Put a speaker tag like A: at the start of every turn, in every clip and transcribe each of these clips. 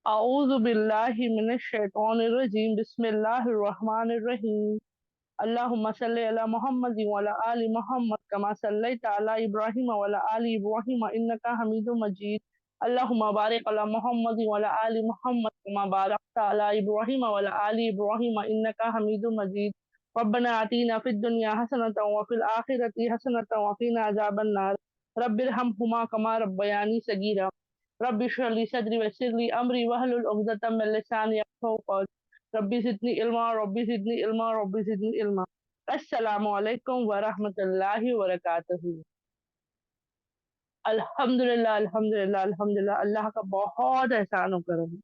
A: अऊज़ु बिल्लाहि मिनश शैतानिर रजीम बिस्मिल्लाहिर रहमानिर रहीम अल्लाहुम्मा सल्लि अला मुहम्मद व अला आलि मुहम्मद कमा सल्लैता अला इब्राहीम व अला आलि इब्राहीम इन्नका हमीदुम मजीद अल्लाहुम्मा बारिक अला मुहम्मद व अला आलि मुहम्मद कमा बारकता अला इब्राहीम व अला आलि इब्राहीम इन्नका हमीदुम मजीद रब्बना आतीना फिद दुनिया हसनतन व फिल आखिरति हसनतन व क़िना अज़ाबन नार रब्बिरहमहुमा कमा रब्बयानी सगीरा रब्बि इश्रह ली सदरी वयस्सिर ली अमरी वहलुल उक़दतम मिन लिसानी यफ़क़हू क़ौली रब्बी ज़िदनी इल्मा रब्बी ज़िदनी इल्मा। अस्सलामु अलैकुम व रहमतुल्लाहि व बरकातहू। अल्हम्दुलिल्लाह अल्हम्दुलिल्लाह अल्हम्दुलिल्लाह, अल्लाह का बहुत एहसान और करम है।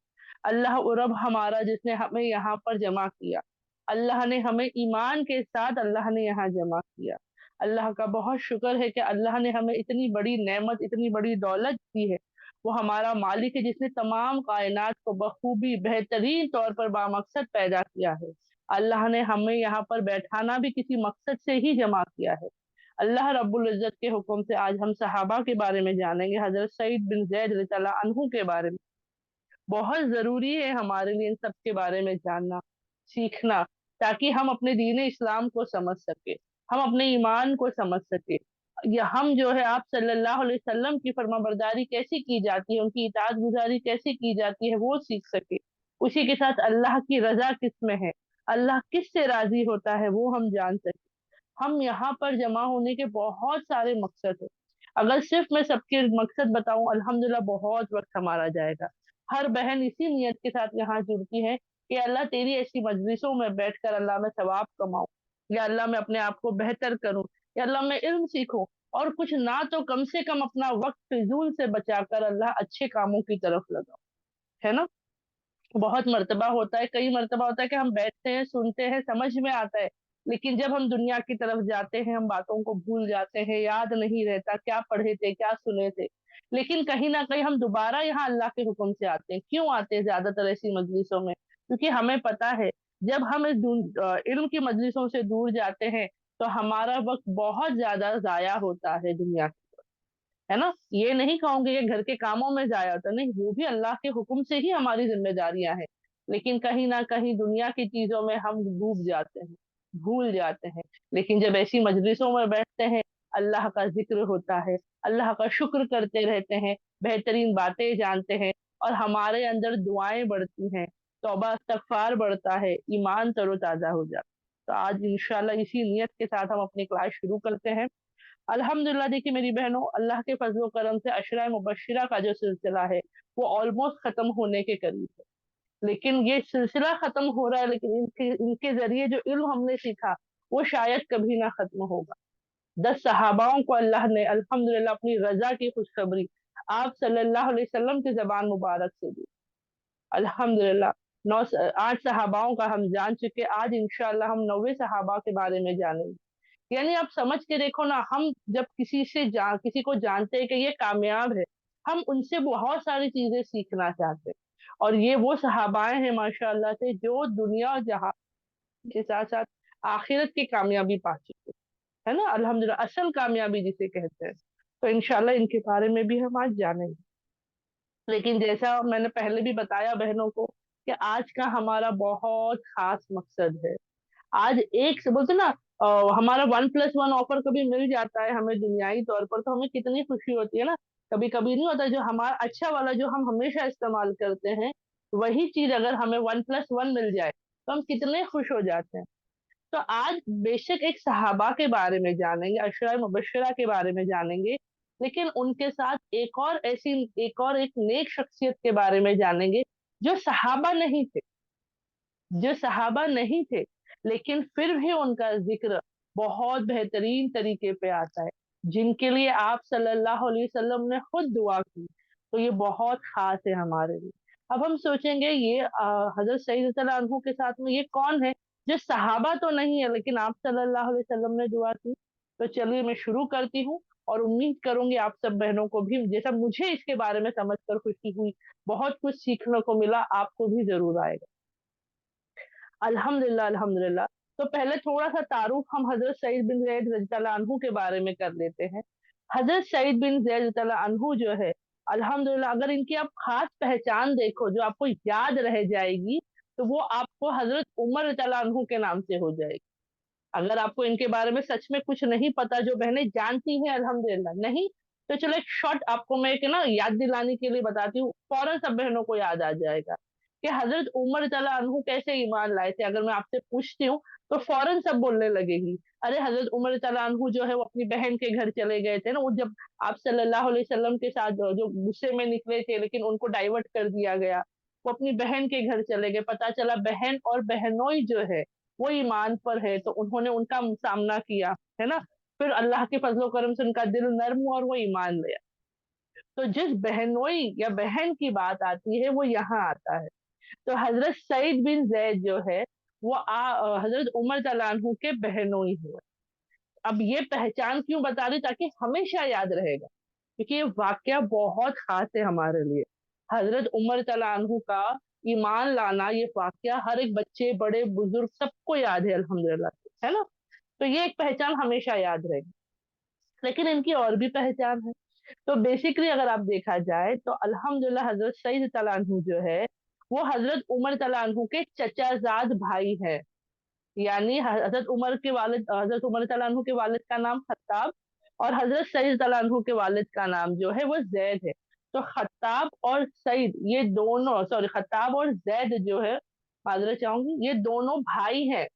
A: अल्लाह वो रब हमारा जिसने हमें यहाँ पर जमा किया। अल्लाह ने हमें ईमान के साथ अल्लाह ने यहाँ जमा किया। अल्लाह का बहुत शुक्र है कि अल्लाह ने हमें इतनी बड़ी नेमत, इतनी बड़ी दौलत दी है। वो हमारा मालिक है जिसने तमाम कायनात को बखूबी बेहतरीन तौर पर बामकसद पैदा किया है। अल्लाह ने हमें यहाँ पर बैठाना भी किसी मकसद से ही जमा किया है। अल्लाह रब्बुल इज्जत के हुक्म से आज हम सहाबा के बारे में जानेंगे, हजरत सईद बिन ज़ैद रज़ियल्लाहु अन्हु के बारे में। बहुत जरूरी है हमारे लिए इन सब के बारे में जानना, सीखना, ताकि हम अपने दीन इस्लाम को समझ सके, हम अपने ईमान को समझ सके, या हम जो है आप सल्लल्लाहु अलैहि वसल्लम की फरमाबरदारी कैसे की जाती है, उनकी इताअत गुजारी कैसे की जाती है, वो सीख सके। उसी के साथ अल्लाह की रजा किस में है, अल्लाह किस से राजी होता है, वो हम जान सके। हम यहाँ पर जमा होने के बहुत सारे मकसद है। अगर सिर्फ मैं सबके मकसद बताऊं, अल्हम्दुलिल्लाह बहुत वक्त हमारा जाएगा। हर बहन इसी नियत के साथ यहाँ जुड़ती है कि अल्लाह तेरी ऐसी मजलिसों में बैठकर अल्लाह मैं सवाब कमाऊं, या अल्लाह मैं अपने आप को बेहतर करूं, या अल्लाह मैं इल्म सीखूं, और कुछ ना तो कम से कम अपना वक्त फिजूल से बचाकर अल्लाह अच्छे कामों की तरफ लगाओ। है ना? बहुत मर्तबा होता है, कई मर्तबा होता है कि हम बैठते हैं, सुनते हैं, समझ में आता है, लेकिन जब हम दुनिया की तरफ जाते हैं, हम बातों को भूल जाते हैं, याद नहीं रहता क्या पढ़े थे, क्या सुने थे। लेकिन कहीं ना कहीं हम दोबारा यहाँ अल्लाह के हुक्म से आते हैं। क्यों आते हैं ज्यादातर ऐसी मजलिसों में? क्योंकि हमें पता है, जब हम इल्म की मजलिसों से दूर जाते हैं, तो हमारा वक्त बहुत ज्यादा जाया होता है दुनिया, है ना? ये नहीं कहूंगी कि घर के कामों में जाया होता, नहीं, वो भी अल्लाह के हुक्म से ही हमारी जिम्मेदारियां हैं। लेकिन कहीं ना कहीं दुनिया की चीजों में हम डूब जाते हैं, भूल जाते हैं। लेकिन जब ऐसी मजलिसों में बैठते हैं, अल्लाह का जिक्र होता है, अल्लाह का शुक्र करते रहते हैं, बेहतरीन बातें जानते हैं, और हमारे अंदर दुआएं बढ़ती हैं, तौबा इस्तगफार बढ़ता है, ईमान तरोताजा हो जाता है। तो आज इंशाल्लाह इसी नियत के साथ हम अपनी क्लास शुरू करते हैं। अल्हम्दुलिल्लाह, देखिए मेरी बहनों, अल्लाह के फजल करम से अशरा मुबशरा का जो सिलसिला है, वो ऑलमोस्ट खत्म होने के करीब है। लेकिन ये सिलसिला खत्म हो रहा है, लेकिन इनके इनके जरिए जो इल्म हमने सीखा, वो शायद कभी ना खत्म होगा। 10 सहाबाओं को अल्लाह ने अल्हम्दुलिल्लाह अपनी रजा की खुशखबरी आप सल्लल्लाहु अलैहि वसल्लम की जबान मुबारक से दी। अल्हम्दुलिल्लाह, 8 सहाबाओं का हम जान चुके, आज इंशाअल्लाह हम 9वें सहाबा के बारे में जानेंगे। यानी आप समझ के देखो ना, हम जब किसी को जानते हैं कि ये कामयाब है, हम उनसे बहुत सारी चीजें सीखना चाहते हैं। और ये वो सहाबाएं हैं माशाअल्लाह से, जो दुनिया और जहां के साथ साथ आखिरत की कामयाबी पा चुके हैं। है ना? अल्हम्दुलिल्लाह, असल कामयाबी जिसे कहते हैं। तो इंशाल्लाह इनके बारे में भी हम आज जानेंगे। लेकिन जैसा मैंने पहले भी बताया बहनों को, कि आज का हमारा बहुत खास मकसद है। आज एक से बोलते ना, हमारा 1+1 ऑफर कभी मिल जाता है हमें दुनियाई तौर पर, तो हमें कितनी खुशी होती है ना। कभी कभी नहीं होता, जो हमारा अच्छा वाला जो हम हमेशा इस्तेमाल करते हैं, वही चीज अगर हमें 1+1 मिल जाए, तो हम कितने खुश हो जाते हैं। तो आज बेशक एक सहाबा के बारे में जानेंगे, अशरा मुबशरा के बारे में जानेंगे, लेकिन उनके साथ एक और एक नेक शख्सियत के बारे में जानेंगे, जो सहाबा नहीं थे, जो सहाबा नहीं थे, लेकिन फिर भी उनका जिक्र बहुत बेहतरीन तरीके पे आता है, जिनके लिए आप सल्लल्लाहु अलैहि वसल्लम ने खुद दुआ की। तो ये बहुत खास है हमारे लिए। अब हम सोचेंगे, ये हजरत सईद रज़ियल्लाहु अन्हु के साथ में ये कौन है, जो सहाबा तो नहीं है, लेकिन आप सल्लल्लाहु अलैहि वसल्लम ने दुआ की। तो चलिए मैं शुरू करती हूँ, और उम्मीद करूंगी आप सब बहनों को भी, जैसा मुझे इसके बारे में समझकर खुशी हुई, बहुत कुछ सीखने को मिला, आपको भी जरूर आएगा। अल्हम्दुलिल्लाह अल्हम्दुलिल्लाह। तो पहले थोड़ा सा तारुफ हम हजरत सईद बिन ज़ैद रज़ियल्लाहु अन्हु के बारे में कर लेते हैं। हजरत सईद बिन ज़ैद रज़ियल्लाहु अन्हु जो है, अल्हम्दुलिल्लाह अगर इनकी आप खास पहचान देखो जो आपको याद रह जाएगी, तो वो आपको हजरत उमर रज़ियल्लाहु अन्हु के नाम से हो जाएगी। अगर आपको इनके बारे में सच में कुछ नहीं पता, जो बहनें जानती हैं अल्हम्दुलिल्लाह, नहीं तो चलो एक शॉर्ट आपको मैं एक ना याद दिलाने के लिए बताती हूँ, फौरन सब बहनों को याद आ जाएगा कि हज़रत उमर रज़ियल्लाहु अन्हु कैसे ईमान लाए थे। अगर मैं आपसे पूछती हूँ, तो फौरन सब बोलने लगेगी, अरे हज़रत उमर रज़ियल्लाहु अन्हु जो है वो अपनी बहन के घर चले गए थे ना, वो जब आप सल्लल्लाहु अलैहि वसल्लम के साथ जो गुस्से में निकले थे, लेकिन उनको डाइवर्ट कर दिया गया। वो अपनी बहन के घर चले गए, पता चला बहन और बहनोई जो है वो ईमान पर है, तो उन्होंने उनका सामना किया, है ना? फिर अल्लाह के फज़्ल-ओ करम से उनका दिल नर्म हुआ और वो ईमान ले आए। तो जिस बहनोई या बहन की बात आती है, वो यहाँ आता है। तो हज़रत सईद बिन ज़ैद जो है, वो हज़रत उमर तआला अन्हु के बहनोई हुए। अब ये पहचान क्यों बता रही हूँ, ताकि हमेशा याद रहेगा, क्योंकि ये वाक़या बहुत ख़ास है हमारे लिए। हज़रत उमर तआला अन्हु का ईमान लाना, ये वाक़या हर एक बच्चे, बड़े, बुज़ुर्ग सबको याद है अल्हम्दुलिल्लाह से, है ना? तो ये एक पहचान हमेशा याद रहेगी। लेकिन इनकी और भी पहचान है। तो बेसिकली अगर आप देखा जाए तो अल्हम्दुलिल्लाह हज़रत सईद तआला अन्हु जो है, वो हज़रत उमर तआला अन्हु के चचाज़ाद भाई हैं। यानी हज़रत उमर के वालिद हज़रत उमर तआला अन्हु के वालिद का नाम खत्ताब और हज़रत सईद तआला अन्हु के वालिद का नाम जो है वो ज़ैद है। तो खत्ताब और सईद ये दोनों खत्ताब और ज़ैद जो है, माज़रत चाहूँगी, ये दोनों भाई हैं।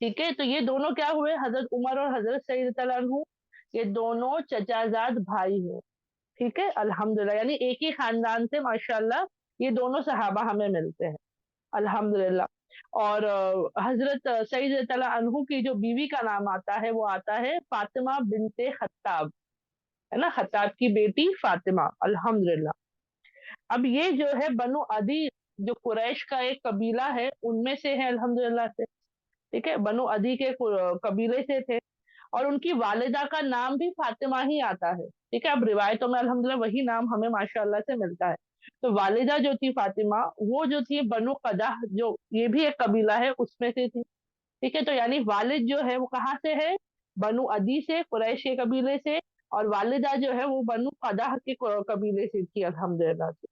A: ठीक है? तो ये दोनों क्या हुए, हज़रत उमर और हज़रत सईद तआला अन्हु, ये दोनों चचाज़ाद भाई हैं। ठीक है? अल्हम्दुलिल्लाह यानी एक ही खानदान से माशाअल्लाह ये दोनों सहाबा हमें मिलते हैं, अल्हम्दुलिल्लाह। और हज़रत सईद तआला अन्हु की जो बीवी का नाम आता है, वो आता है फातिमा बिन्ते खत्ताब, है ना? खत्ताब की बेटी फातिमा, अल्हम्दुलिल्लाह। अब ये जो है बनु अदी, जो कुरैश का एक कबीला है, उनमें से है अल्हम्दुलिल्लाह से, ठीक है? बनु अदी के कबीले से थे और उनकी वालिदा का नाम भी फातिमा ही आता है, ठीक है? अब रिवायतों में अल्हम्दुलिल्लाह वही नाम हमें माशाअल्लाह से मिलता है। तो वालिदा जो थी फातिमा, वो जो थी बनु कदाह, जो ये भी एक कबीला है, उसमें से थी, ठीक है? तो यानी वालिद जो है वो कहाँ से है? बनु अदी से, कुरैश के कबीले से, और वालिदा जो है वो बनु कदाह के कबीले से थी अल्हम्दुलिल्लाह से।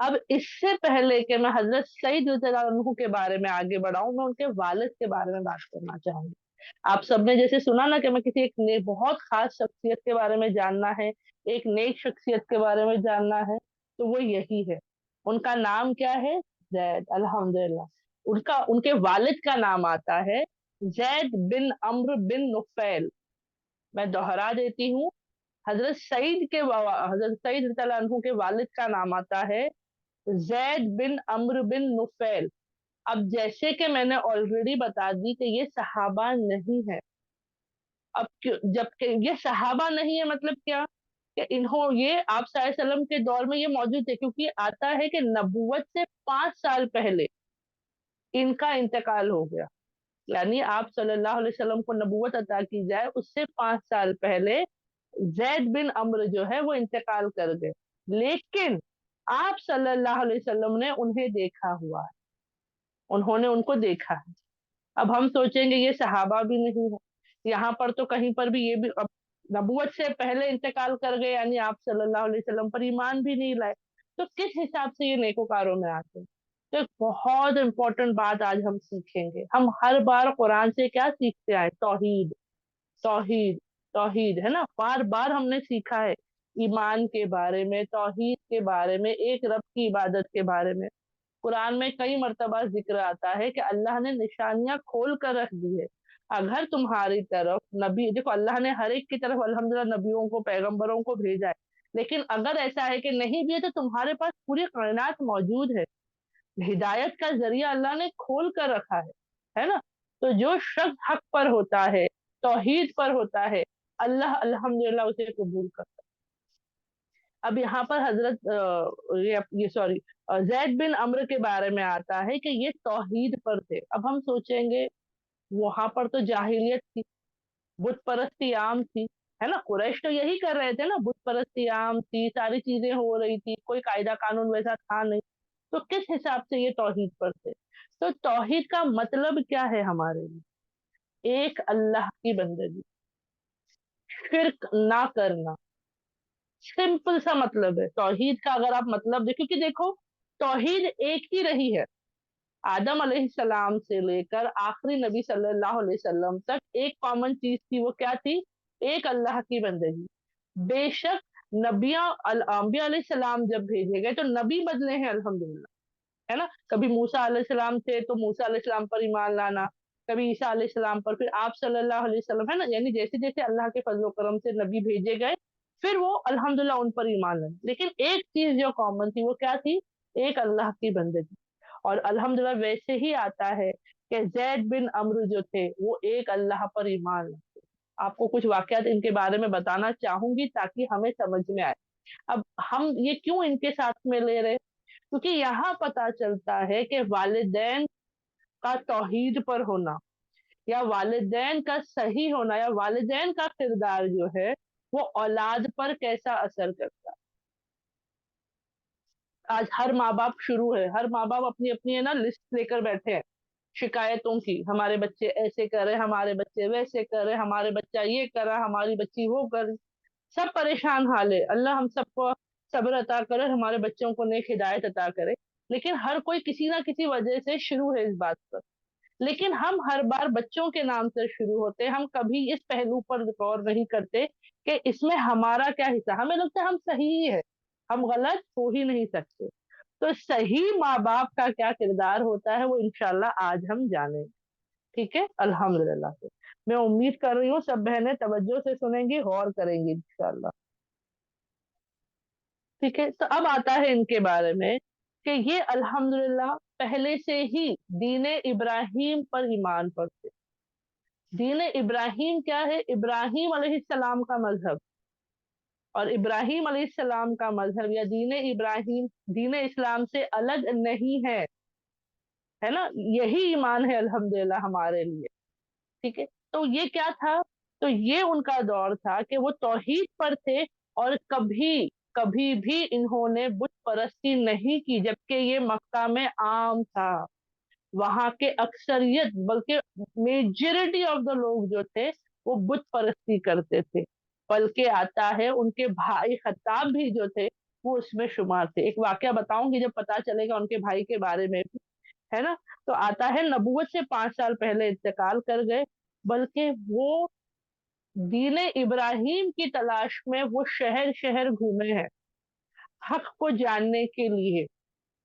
A: अब इससे पहले कि मैं हज़रत सईद रज़ियल्लाहु अन्हु के बारे में आगे बढ़ाऊँ, मैं उनके वालिद के बारे में बात करना चाहूँगी। आप सबने जैसे सुना ना कि मैं किसी एक ने बहुत ख़ास शख्सियत के बारे में जानना है, एक नेक शख्सियत के बारे में जानना है, तो वो यही है। उनका नाम क्या है? ज़ैद, अल्हम्दुलिल्लाह। उनके वालिद का नाम आता है ज़ैद बिन अम्र बिन नुफ़ैल। मैं दोहरा देती हूँ, हज़रत सईद रज़ियल्लाहु अन्हु के वालिद का नाम आता है ज़ैद बिन अम्र बिन नुफ़ैल। अब जैसे कि मैंने ऑलरेडी बता दी कि ये सहाबा नहीं है। अब क्यों, जबकि ये सहाबा नहीं है मतलब क्या? कि ये आप सल्लल्लाहु अलैहि वसल्लम के दौर में ये मौजूद थे, क्योंकि आता है कि नबुव्वत से 5 साल पहले इनका इंतकाल हो गया। यानी आप सल्लल्लाहु अलैहि वसल्लम को नबुव्वत अता की जाए उससे 5 साल पहले ज़ैद बिन अम्र जो है वो इंतकाल कर गए। लेकिन आप सल्लल्लाहु अलैहि वसल्लम ने उन्हें देखा हुआ है, उन्होंने उनको देखा है। अब हम सोचेंगे ये सहाबा भी नहीं है। यहाँ पर तो कहीं पर भी ये भी अब नबूवत से पहले इंतकाल कर गए, यानी आप सल्लल्लाहु अलैहि वसल्लम पर ईमान भी नहीं लाए। तो किस हिसाब से ये नेकोकारों में आते हैं? तो एक बहुत इम्पोर्टेंट बात आज हम सीखेंगे। हम हर बार कुरान से क्या सीखते आए? तौहीद, तौहीद, तौहीद, है ना? बार-बार हमने सीखा है ईमान के बारे में, तौहीद के बारे में, एक रब की इबादत के बारे में। कुरान में कई मर्तबा ज़िक्र आता है कि अल्लाह ने निशानियाँ खोल कर रख दी है। अगर तुम्हारी तरफ नबी, देखो अल्लाह ने हर एक की तरफ अल्हम्दुलिल्लाह नबियों को, पैगंबरों को भेजा है। लेकिन अगर ऐसा है कि नहीं भी है, तो तुम्हारे पास पूरी कायनात मौजूद है। हिदायत का ज़रिया अल्लाह ने खोल कर रखा है ना? तो जो शख्स हक पर होता है, तौहीद पर होता है, अल्लाह अल्हम्दुलिल्लाह उसे कबूल करता है। अब यहाँ पर ये सॉरी ज़ैद बिन अम्र के बारे में आता है कि ये तौहीद पर थे। अब हम सोचेंगे वहाँ पर तो जाहिलियत थी, बुत परस्ती आम थी, है ना? कुरैश तो यही कर रहे थे ना, बुत परस्ती आम थी, सारी चीज़ें हो रही थी, कोई कायदा कानून वैसा था नहीं। तो किस हिसाब से ये तौहीद पर थे? तो तौहीद का मतलब क्या है हमारे लिए? एक अल्लाह की बंदगी, शिर्क ना करना, सिंपल सा मतलब है तौहीद का। अगर आप मतलब देखो, क्योंकि देखो तौहीद एक ही रही है आदम अलैहिस्सलाम से लेकर आखिरी नबी सल्लल्लाहु अलैहि वसल्लम तक। एक कॉमन चीज थी, वो क्या थी? एक अल्लाह की बंदगी। बेशक नबिया अंबिया अलैहिस्सलाम जब भेजे गए तो नबी बदले हैं अल्हम्दुलिल्लाह, है ना। कभी मूसा अलैहिस्सलाम थे तो मूसा अलैहिस्सलाम पर ईमान लाना, कभी ईसा अलैहिस्सलाम पर, फिर आप सल्लल्लाहु अलैहि वसल्लम, है ना। यानी जैसे जैसे अल्लाह के फजल करम से नबी भेजे गए, फिर वो अल्हम्दुलिल्लाह उन पर ईमान लाना। लेकिन एक चीज जो कॉमन थी वो क्या थी? एक अल्लाह की बंदगी। और अल्हम्दुलिल्लाह वैसे ही आता है कि जैद बिन अम्र जो थे वो एक अल्लाह पर ईमान लाते। आपको कुछ वाकयात इनके बारे में बताना चाहूंगी ताकि हमें समझ में आए। अब हम ये क्यों इनके साथ में ले रहे? क्योंकि यहाँ पता चलता है कि वालिदैन का तौहीद पर होना, या वालिदैन का सही होना, या वालिदैन का किरदार जो है वो औलाद पर कैसा असर करता है। आज हर माँ बाप शुरू है, हर माँ बाप अपनी अपनी है ना लिस्ट लेकर बैठे हैं शिकायतों की। हमारे बच्चे ऐसे कर रहे, हमारे बच्चे वैसे कर रहे, हमारे बच्चा ये कर रहा, हमारी बच्ची वो कर रही। सब परेशान हाल है। अल्लाह हम सबको सब्र अता करे, हमारे बच्चों को नेक हिदायत अता करे। लेकिन हर कोई किसी ना किसी वजह से शुरू है इस बात पर। लेकिन हम हर बार बच्चों के नाम से शुरू होते, हम कभी इस पहलू पर गौर नहीं करते कि इसमें हमारा क्या हिस्सा। हमें लगता है हम सही ही है, हम गलत हो ही नहीं सकते। तो सही माँ बाप का क्या किरदार होता है वो इंशाल्लाह आज हम जानेंगे। ठीक है, अल्हम्दुलिल्लाह से। मैं उम्मीद कर रही हूँ सब बहनें तवज्जो से सुनेंगी, गौर करेंगी इंशाल्लाह। ठीक है, तो अब आता है इनके बारे में कि ये अल्हम्दुलिल्लाह पहले से ही दीन इब्राहिम पर ईमान पर थे। दीन इब्राहिम क्या है? इब्राहिम अलैहिस्सलाम का मजहब। और इब्राहिम अलैहिस्सलाम का मजहब या दीन इब्राहिम दीन इस्लाम से अलग नहीं है ना। यही ईमान है अल्हम्दुलिल्लाह हमारे लिए। ठीक है, तो ये क्या था? तो ये उनका दौर था कि वो तौहीद पर थे, और कभी कभी भी इन्होंने बुत परस्ती नहीं की, जबकि ये मक्का में आम था। वहां के अक्सरियत, बल्कि मेजोरिटी ऑफ द लोग जो थे वो बुत परस्ती करते थे। बल्कि आता है उनके भाई खत्ताब भी जो थे वो उसमें शुमार थे। एक वाकया बताऊंगी जब पता चलेगा उनके भाई के बारे में भी, है ना। तो आता है नबूवत से 5 साल पहले इंतकाल कर गए। बल्कि वो दीन इब्राहिम की तलाश में वो शहर शहर घूमे हैं, हक को जानने के लिए,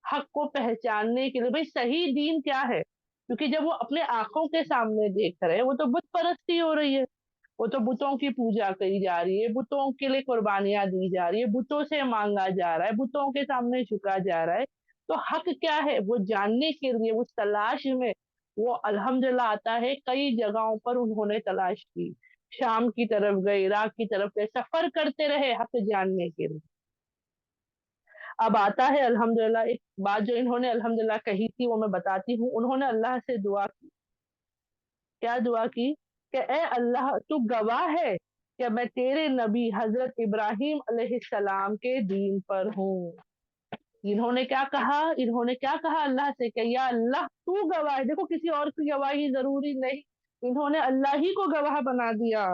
A: हक को पहचानने के लिए। भाई सही दीन क्या है? क्योंकि जब वो अपने आंखों के सामने देख रहे हैं वो तो बुत परस्ती हो रही है। वो तो बुतों की पूजा करी जा रही है, बुतों के लिए कुर्बानियां दी जा रही है, बुतों से मांगा जा रहा है, बुतों के सामने झुका जा रहा है। तो हक क्या है वो जानने के लिए उस तलाश में वो अल्हम्दुलिल्लाह आता है कई जगहों पर उन्होंने तलाश की। शाम की तरफ गए, इराक की तरफ गए, सफर करते रहे हक जानने के लिए। अब आता है अल्हम्दुलिल्लाह एक बात जो इन्होंने अल्हम्दुलिल्लाह कही थी वो मैं बताती हूँ। उन्होंने अल्लाह से दुआ की। क्या दुआ की? कि ए अल्लाह तू गवाह है कि मैं तेरे नबी हजरत इब्राहिम अलैहिस्सलाम के दीन पर हूँ। इन्होंने क्या कहा? इन्होंने क्या कहा अल्लाह से कि या अल्लाह तू गवाह है। देखो किसी और की गवाही जरूरी नहीं, इन्होंने अल्लाह ही को गवाह बना दिया।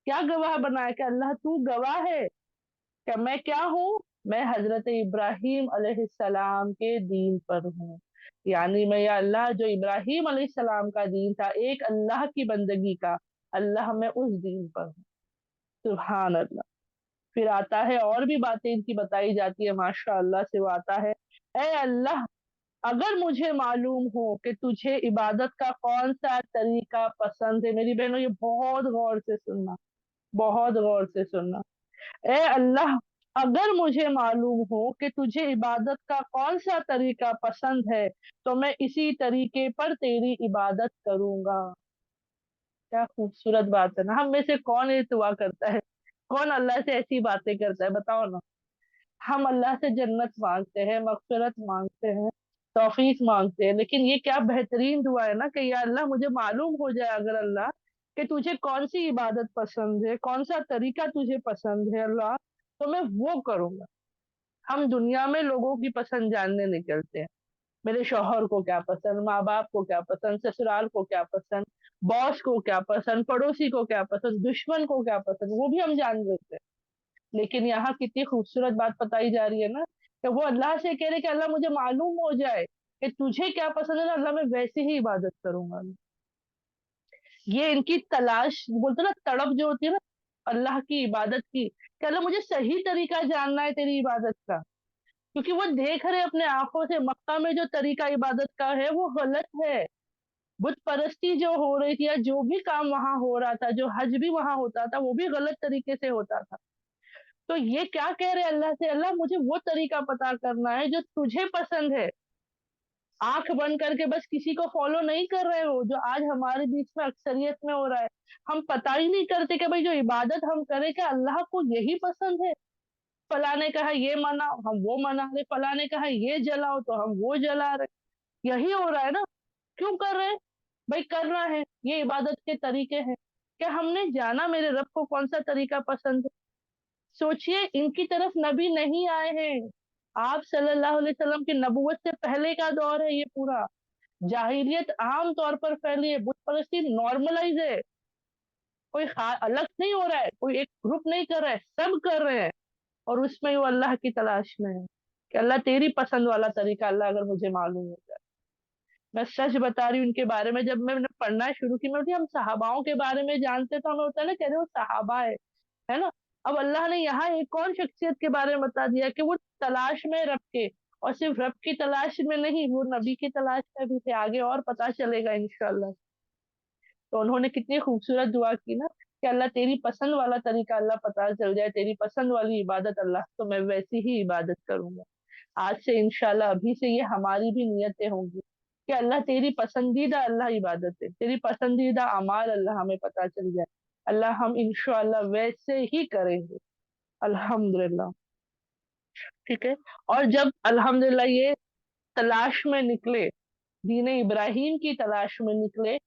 A: क्या गवाह बनाया? कि अल्लाह तू गवाह है कि मैं क्या हूँ? मैं हजरत इब्राहिम अलैहिस्सलाम के दीन पर हूँ। यानी मैं या अल्लाह जो इब्राहिम अलैहिस्सलाम का दीन था एक अल्लाह की बंदगी का, अल्लाह मैं उस दीन पर हूँ। सुभान अल्लाह। फिर आता है और भी बातें इनकी बताई जाती है माशा अल्लाह से। वो आता है ए अल्लाह अगर मुझे मालूम हो कि तुझे इबादत का कौन सा तरीका पसंद है। मेरी बहनों ये बहुत गौर से सुनना, बहुत गौर से सुनना। ए अल्लाह अगर मुझे मालूम हो कि तुझे इबादत का कौन सा तरीका पसंद है तो मैं इसी तरीके पर तेरी इबादत करूंगा। क्या खूबसूरत बात है ना। हम में से कौन ये दुआ करता है? कौन अल्लाह से ऐसी बातें करता है? बताओ ना। हम अल्लाह से जन्नत मांगते हैं, मगफिरत मांगते हैं, तौफीक मांगते हैं, लेकिन ये क्या बेहतरीन दुआ है ना कि या अल्लाह मुझे मालूम हो जाए अगर अल्लाह कि तुझे कौन सी इबादत पसंद है, कौन सा तरीका तुझे पसंद है अल्लाह, तो मैं वो करूंगा। हम दुनिया में लोगों की पसंद जानने निकलते हैं। मेरे शौहर को क्या पसंद, माँ बाप को क्या पसंद, ससुराल को क्या पसंद, बॉस को क्या पसंद, पड़ोसी को क्या पसंद, दुश्मन को क्या पसंद, वो भी हम जान लेते हैं। लेकिन यहाँ कितनी खूबसूरत बात बताई जा रही है ना, कि वो अल्लाह से कह रहे कि अल्लाह मुझे मालूम हो जाए कि तुझे क्या पसंद है ना, अल्लाह मैं वैसे ही इबादत करूंगा। ये इनकी तलाश, बोलते ना तड़प जो होती है ना अल्लाह की इबादत की, कि अल्लाह मुझे सही तरीका जानना है तेरी इबादत का। क्योंकि वो देख रहे अपने आंखों से मक्का में जो तरीका इबादत का है वो गलत है। बुत परस्ती जो हो रही थी या जो भी काम वहां हो रहा था, जो हज भी वहां होता था, वो भी गलत तरीके से होता था। तो ये क्या कह रहे अल्लाह से, अल्लाह मुझे वो तरीका पता करना है जो तुझे पसंद है। आंख बंद करके बस किसी को फॉलो नहीं कर रहे हो, जो आज हमारे बीच में अक्सरियत में हो रहा है। हम पता ही नहीं करते कि भाई जो इबादत हम करें क्या अल्लाह को यही पसंद है। फला ने कहा ये मनाओ, हम वो मना रहे, फला ने कहा ये जलाओ तो हम वो जला रहे। यही हो रहा है ना। क्यों कर रहे हैं? भाई करना है, ये इबादत के तरीके हैं। क्या हमने जाना मेरे रब को कौन सा तरीका पसंद है? सोचिए, इनकी तरफ नबी नहीं आए हैं। आप सल्लल्लाहु अलैहि वसल्लम की नबूवत से पहले का दौर है ये पूरा। जाहिलियत आम तौर पर फैली है, बुत परस्ती नॉर्मलाइज है। कोई अलग नहीं हो रहा है, कोई एक ग्रुप नहीं कर रहा है, सब कर रहे हैं। और उसमें वो अल्लाह की तलाश में है कि अल्लाह तेरी पसंद वाला तरीका अल्लाह अगर मुझे मालूम हो जाए। मैं सच बता रही हूँ, इनके बारे में जब मैंने पढ़ना शुरू की, मैं बोली, हम सहाबाओं के बारे में जानते तो हमें होता है ना, कह रहे वो सहाबा है ना। अब अल्लाह ने यहाँ एक और शख्सियत के बारे में बता दिया कि वो तलाश में रब के, और सिर्फ रब की तलाश में नहीं, वो नबी की तलाश में भी थे। आगे और पता चलेगा इंशाल्लाह। तो उन्होंने कितनी खूबसूरत दुआ की ना, कि अल्लाह तेरी पसंद वाला तरीका अल्लाह पता चल जाए, तेरी पसंद वाली इबादत अल्लाह तो मैं वैसी ही इबादत करूंगा। आज से इंशाल्लाह, अभी से ये हमारी भी नियतें होंगी कि अल्लाह तेरी पसंदीदा अल्लाह इबादत है, तेरी पसंदीदा अमाल अल्लाह हमें पता चल जाए। अल्लाह हम इंशाल्लाह वैसे ही करेंगे। अल्हम्दुलिल्लाह। ठीक है। और जब अल्हम्दुलिल्लाह ये तलाश में निकले, दीन इब्राहिम की तलाश में निकले,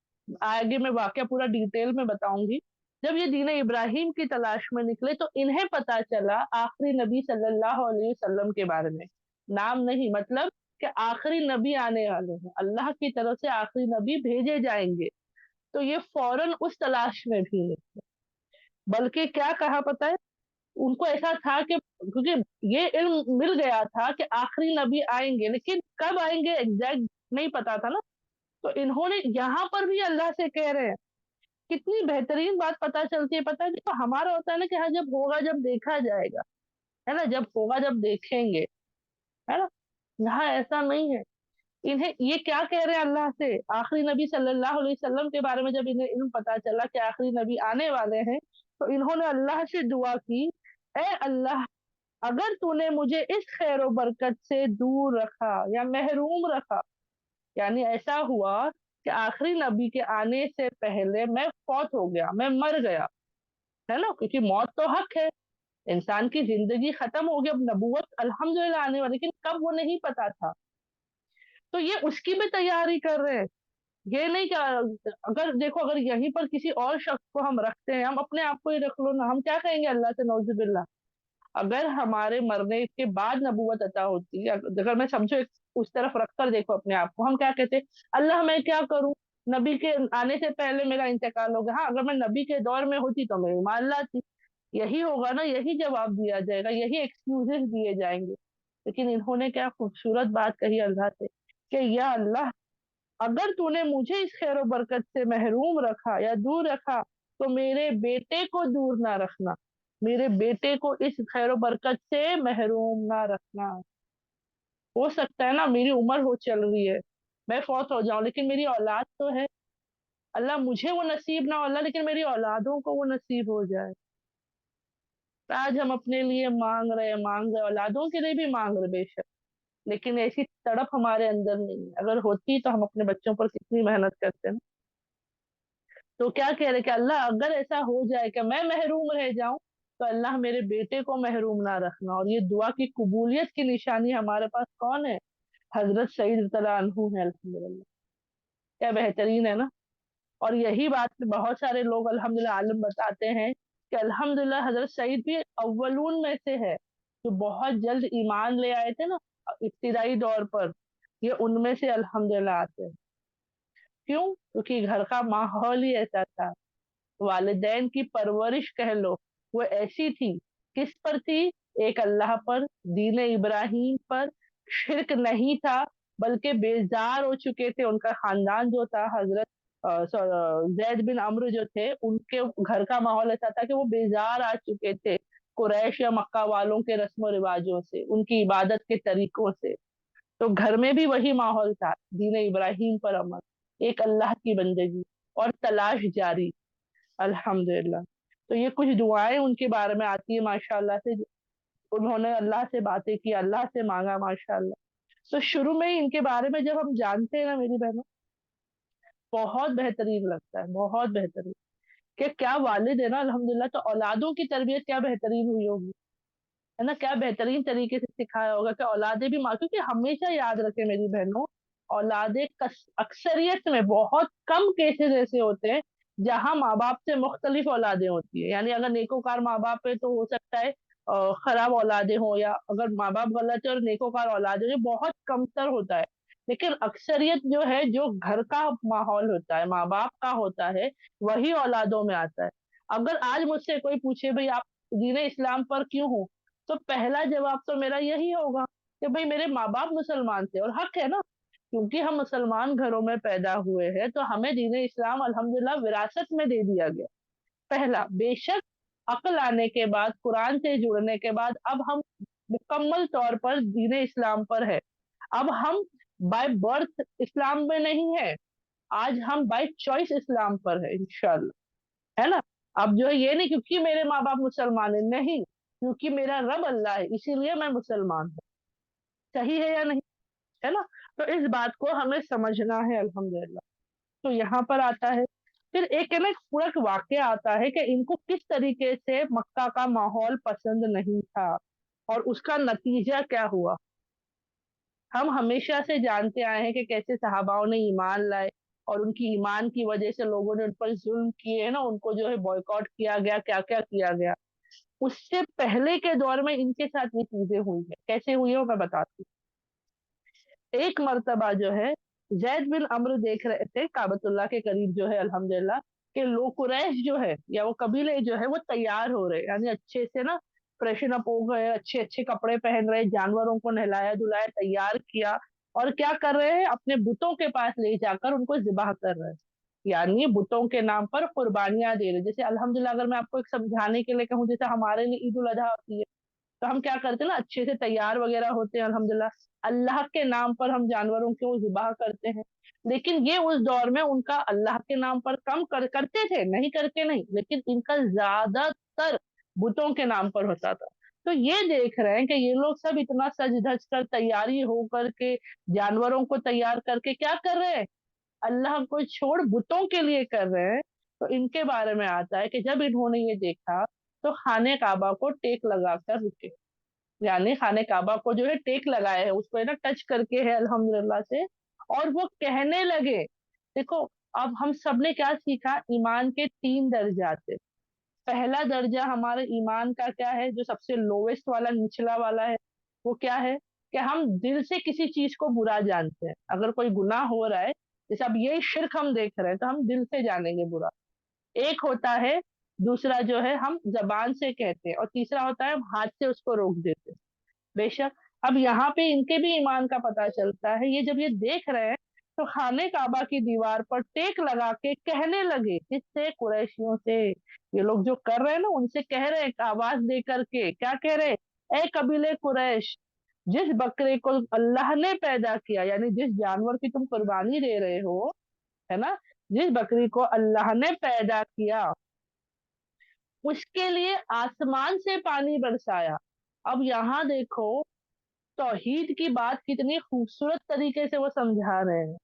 A: आगे मैं वाकया पूरा डिटेल में बताऊंगी। जब ये दीन इब्राहिम की तलाश में निकले तो इन्हें पता चला आखिरी नबी सल्लल्लाहु अलैहि वसल्लम के बारे में। नाम नहीं, मतलब कि आखिरी नबी आने वाले हैं, अल्लाह की तरफ से आखिरी नबी भेजे जाएंगे। तो ये फौरन उस तलाश में भी निकले। बल्कि क्या कहा पता है, उनको ऐसा था कि क्योंकि ये इल्म मिल गया था कि आखिरी नबी आएंगे, लेकिन कब आएंगे एग्जैक्ट नहीं पता था ना। तो इन्होंने यहाँ पर भी अल्लाह से कह रहे हैं। कितनी बेहतरीन बात पता चलती है, पता है देखो हमारा होता है ना कि हाँ जब होगा जब देखा जाएगा, है ना, जब होगा जब देखेंगे, है ना। यहाँ ऐसा नहीं है। इन्हें ये क्या कह रहे हैं अल्लाह से, आखिरी नबी सल्लल्लाहु अलैहि वसल्लम के बारे में जब इन्हें इल्म पता चला कि आखिरी नबी आने वाले हैं, तो इन्होंने अल्लाह से दुआ की, ए अल्लाह, अगर तूने मुझे इस खैर बरकत से दूर रखा या महरूम रखा, यानी ऐसा हुआ कि आखिरी नबी के आने से पहले मैं फौत हो गया, मैं मर गया, है ना, क्योंकि मौत तो हक है, इंसान की जिंदगी खत्म हो गई, अब नबूवत अल्हम्दुलिल्लाह आने वाली, लेकिन कब वो नहीं पता था। तो ये उसकी भी तैयारी कर रहे हैं। ये नहीं क्या, अगर देखो अगर यहीं पर किसी और शख्स को हम रखते हैं, हम अपने आप को ही रख लो ना, हम क्या कहेंगे अल्लाह से, नौजुबिल्ला। अगर हमारे मरने के बाद नबूवत अता होती है, अगर मैं समझो उस तरफ रखकर देखो अपने आप को, हम क्या कहते हैं, अल्लाह मैं क्या करूं, नबी के आने से पहले मेरा इंतकाल हो गया, हाँ अगर मैं नबी के दौर में होती तो मैं ईमान लाती। यही होगा ना, यही जवाब दिया जाएगा, यही एक्सक्यूजेस दिए जाएंगे। लेकिन इन्होंने क्या खूबसूरत बात कही अल्लाह से, कि या अल्लाह, अगर तूने मुझे इस खैर बरकत से महरूम रखा या दूर रखा, तो मेरे बेटे को दूर ना रखना, मेरे बेटे को इस खैर बरकत से महरूम ना रखना। हो सकता है ना मेरी उम्र हो चल रही है, मैं फौत हो जाऊं, लेकिन मेरी औलाद तो है। अल्लाह मुझे वो नसीब ना हो अल्लाह, लेकिन मेरी औलादों को वो नसीब हो जाए। तो आज हम अपने लिए मांग रहे, औलादों के लिए भी मांग रहे बेशक, लेकिन ऐसी तड़प हमारे अंदर नहीं है। अगर होती तो हम अपने बच्चों पर कितनी मेहनत करते ना। तो क्या कह रहे कि अल्लाह अगर ऐसा हो जाए कि मैं महरूम रह जाऊं, तो अल्लाह मेरे बेटे को महरूम ना रखना। और ये दुआ की कबूलियत की निशानी हमारे पास कौन है? हजरत सईद तला अनहु है, अल्हम्दुलिल्लाह। क्या बेहतरीन है ना। और यही बात पे बहुत सारे लोग अल्हम्दुलिल्लाह आलम बताते हैं कि अल्हम्दुलिल्लाह हजरत सईद भी अव्वलून में से है, जो बहुत जल्द ईमान ले आए थे ना इब्तिदाई दौर पर। ये उनमें से अल्हम्दुलिल्लाह आते हैं। क्यों? क्योंकि घर का माहौल ही ऐसा था, वालिदैन की परवरिश कह लो वो ऐसी थी किस पर थी? एक अल्लाह पर, दीन इब्राहिम पर। शिरक नहीं था, बल्कि बेजार हो चुके थे। उनका खानदान जो था, हजरत जैद बिन अम्र जो थे, उनके घर का माहौल ऐसा था कि वो बेजार आ चुके थे कुरैश या मक्का वालों के रस्म रिवाजों से, उनकी इबादत के तरीकों से। तो घर में भी वही माहौल था, दीन इब्राहिम पर अमल, एक अल्लाह की बंदगी और तलाश जारी। अल्हम्दुलिल्लाह। तो ये कुछ दुआएं उनके बारे में आती है माशाल्लाह से। उन्होंने अल्लाह से बातें की, अल्लाह से मांगा माशाल्लाह। तो शुरू में ही इनके बारे में जब हम जानते हैं ना मेरी बहनों, बहुत बेहतरीन लगता है, बहुत बेहतरीन। कि क्या वालिद है ना अल्हम्दुलिल्लाह, तो औलादों की तरबियत क्या बेहतरीन हुई होगी, है ना। क्या बेहतरीन तरीके से सिखाया होगा कि औलादे भी माँ, क्योंकि हमेशा याद रखे मेरी बहनों, औलादे अक्सरियत में बहुत कम केसेस ऐसे होते हैं जहां माँ बाप से मुख्तलिफ औलादे होती है। यानी अगर नेकोकार माँ बाप है तो हो सकता है खराब औलादे हो, या अगर माँ बाप गलत है और नेकोकार औलादे हो, ये बहुत कमतर होता है। लेकिन अक्सरियत जो है, जो घर का माहौल होता है, माँ बाप का होता है, वही औलादों में आता है। अगर आज मुझसे कोई पूछे भाई आप दीन इस्लाम पर क्यों हो, तो पहला जवाब तो मेरा यही होगा कि भाई मेरे माँ बाप मुसलमान थे, और हक है ना, क्योंकि हम मुसलमान घरों में पैदा हुए हैं तो हमें दीन इस्लाम अल्हम्दुलिल्लाह विरासत में दे दिया गया। पहला, बेशक अक्ल आने के बाद, कुरान से जुड़ने के बाद, अब हम मुकम्मल तौर पर दीन इस्लाम पर है। अब हम बाय बर्थ इस्लाम में नहीं है, आज हम बाय चॉइस इस्लाम पर है इंशाल्लाह, है ना। अब जो है ये नहीं क्योंकि मेरे माँ बाप मुसलमान है, नहीं, क्योंकि मेरा रब अल्लाह है इसीलिए मैं मुसलमान हूँ। सही है या नहीं, है ना। तो इस बात को हमें समझना है अल्हम्दुलिल्लाह। तो यहाँ पर आता है, फिर एक है ना, एक पूरा एक वाकया आता है कि इनको किस तरीके से मक्का का माहौल पसंद नहीं था और उसका नतीजा क्या हुआ। हम हमेशा से जानते आए हैं कि कैसे सहाबाओं ने ईमान लाए, और उनकी ईमान की वजह से लोगों ने उन पर जुल्म किए, है ना, उनको जो है बॉयकॉट किया गया, क्या क्या किया गया। उससे पहले के दौर में इनके साथ ये चीजें हुई है, कैसे हुई है वो मैं बताती हूँ। एक मर्तबा जो है, जैद बिन अम्र देख रहे थे काबतुल्लाह के करीब जो है अल्हम्दुलिल्लाह, कि लोग कुरैश जो है या वो कबीले जो है वो तैयार हो रहे, यानी अच्छे से ना फ्रेशन अप हो गए, अच्छे अच्छे कपड़े पहन रहे, जानवरों को नहलाया धुलाया तैयार किया, और क्या कर रहे हैं, अपने बुतों के पास ले जाकर उनको जिबाह कर रहे हैं। यानी बुतों के नाम पर कुर्बानियां दे रहे। जैसे अल्हम्दुलिल्लाह, अगर मैं आपको एक समझाने के लिए कहूँ, जैसे हमारे लिए ईद उल अजहा होती है, तो हम क्या करते हैं ना, अच्छे से तैयार वगैरह होते हैं अल्हम्दुलिल्लाह, अल्लाह के नाम पर हम जानवरों को ज़िबाह करते हैं। लेकिन ये उस दौर में उनका अल्लाह के नाम पर कम करते थे, नहीं करके नहीं, लेकिन इनका ज्यादातर बुतों के नाम पर होता था। तो ये देख रहे हैं कि ये लोग सब इतना सज धज कर तैयारी हो करके जानवरों को तैयार करके क्या कर रहे हैं, अल्लाह को छोड़ बुतों के लिए कर रहे हैं। तो इनके बारे में आता है कि जब इन्होंने ये देखा, तो खाने काबा को टेक लगाकर रुके। यानी खाने काबा को जो है टेक लगाए है, उसको है ना टच करके है अल्हम्दुलिल्लाह से, और वो कहने लगे, देखो, अब हम सब ने क्या सीखा, ईमान के 3 दर्जात है। पहला दर्जा हमारे ईमान का क्या है, जो सबसे लोवेस्ट वाला, निचला वाला है, वो क्या है, कि हम दिल से किसी चीज को बुरा जानते हैं। अगर कोई गुनाह हो रहा है, जैसे अब ये शिर्क हम देख रहे हैं, तो हम दिल से जानेंगे बुरा। एक होता है, दूसरा जो है हम जबान से कहते हैं, और तीसरा होता है हम हाथ से उसको रोक देते हैं। बेशक, अब यहाँ पे इनके भी ईमान का पता चलता है। ये जब ये देख रहे हैं, तो खाने काबा की दीवार पर टेक लगा के कहने लगे, किससे, कुरैशियों से। ये लोग जो कर रहे हैं ना, उनसे कह रहे हैं आवाज दे करके, क्या कह रहे हैं, ए कबीले कुरैश, जिस बकरे को अल्लाह ने पैदा किया, यानी जिस जानवर की तुम कुर्बानी दे रहे हो, है ना, जिस बकरी को अल्लाह ने पैदा किया, उसके लिए आसमान से पानी बरसाया। अब यहाँ देखो, तौहीद की बात कितनी खूबसूरत तरीके से वो समझा रहे हैं।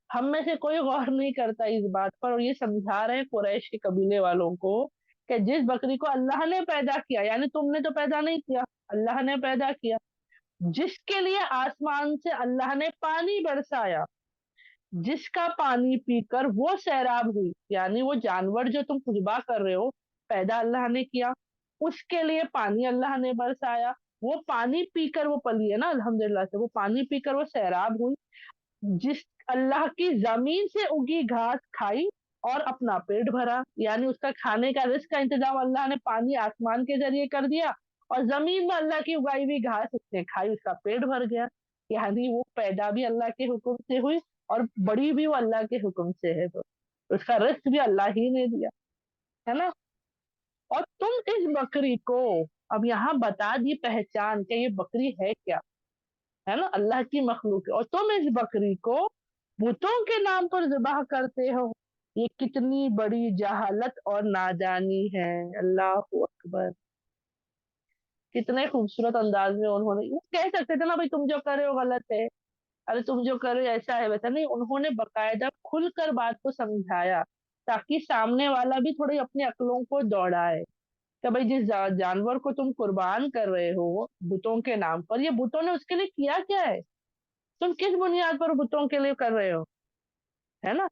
A: हम में से कोई गौर नहीं करता इस बात पर, और ये समझा रहे हैं कुरैश के कबीले वालों को कि जिस बकरी को अल्लाह ने पैदा किया, यानी तुमने तो पैदा नहीं किया, अल्लाह ने पैदा किया, जिसके लिए आसमान से अल्लाह ने पानी बरसाया, जिसका पानी पीकर वो सैराब हुई, यानी वो जानवर जो तुम खुशबा कर रहे हो, पैदा अल्लाह ने किया, उसके लिए पानी अल्लाह ने बरसाया, वो पानी पीकर वो पली है ना अल्हम्दुलिल्लाह से, वो पानी पीकर वो सैराब हुई, जिस अल्लाह की जमीन से उगी घास खाई, और अपना पेट भरा, यानी उसका खाने का रिस्क का इंतजाम अल्लाह ने पानी आसमान के जरिए कर दिया, और जमीन में अल्लाह की उगाई हुई घास उसने खाई, उसका पेट भर गया। यानी वो पैदा भी अल्लाह के हुक्म से हुई, और बड़ी भी वो अल्लाह के हुक्म से है, तो उसका रिस्क भी अल्लाह ही ने दिया, है ना। और तुम इस बकरी को, अब यहाँ बता दी पहचान कि ये बकरी है क्या, है ना, अल्लाह की मखलूक है, और तुम इस बकरी को बुतों के नाम पर ज़िबह करते हो। ये कितनी बड़ी जहालत और नादानी है। अल्लाह अकबर। कितने खूबसूरत अंदाज में उन्होंने, वो कह सकते थे ना भाई तुम जो कर रहे हो गलत है, अरे तुम जो कर रहे हो ऐसा है वैसा नहीं, उन्होंने बकायदा खुलकर बात को समझाया, ताकि सामने वाला भी थोड़ी अपनी अक्लों को दौड़ाए कि भाई जिस जानवर को तुम कुर्बान कर रहे हो बुतों के नाम पर, ये बुतों ने उसके लिए किया क्या है, तुम किस बुनियाद पर बुतों के लिए कर रहे हो, है ना।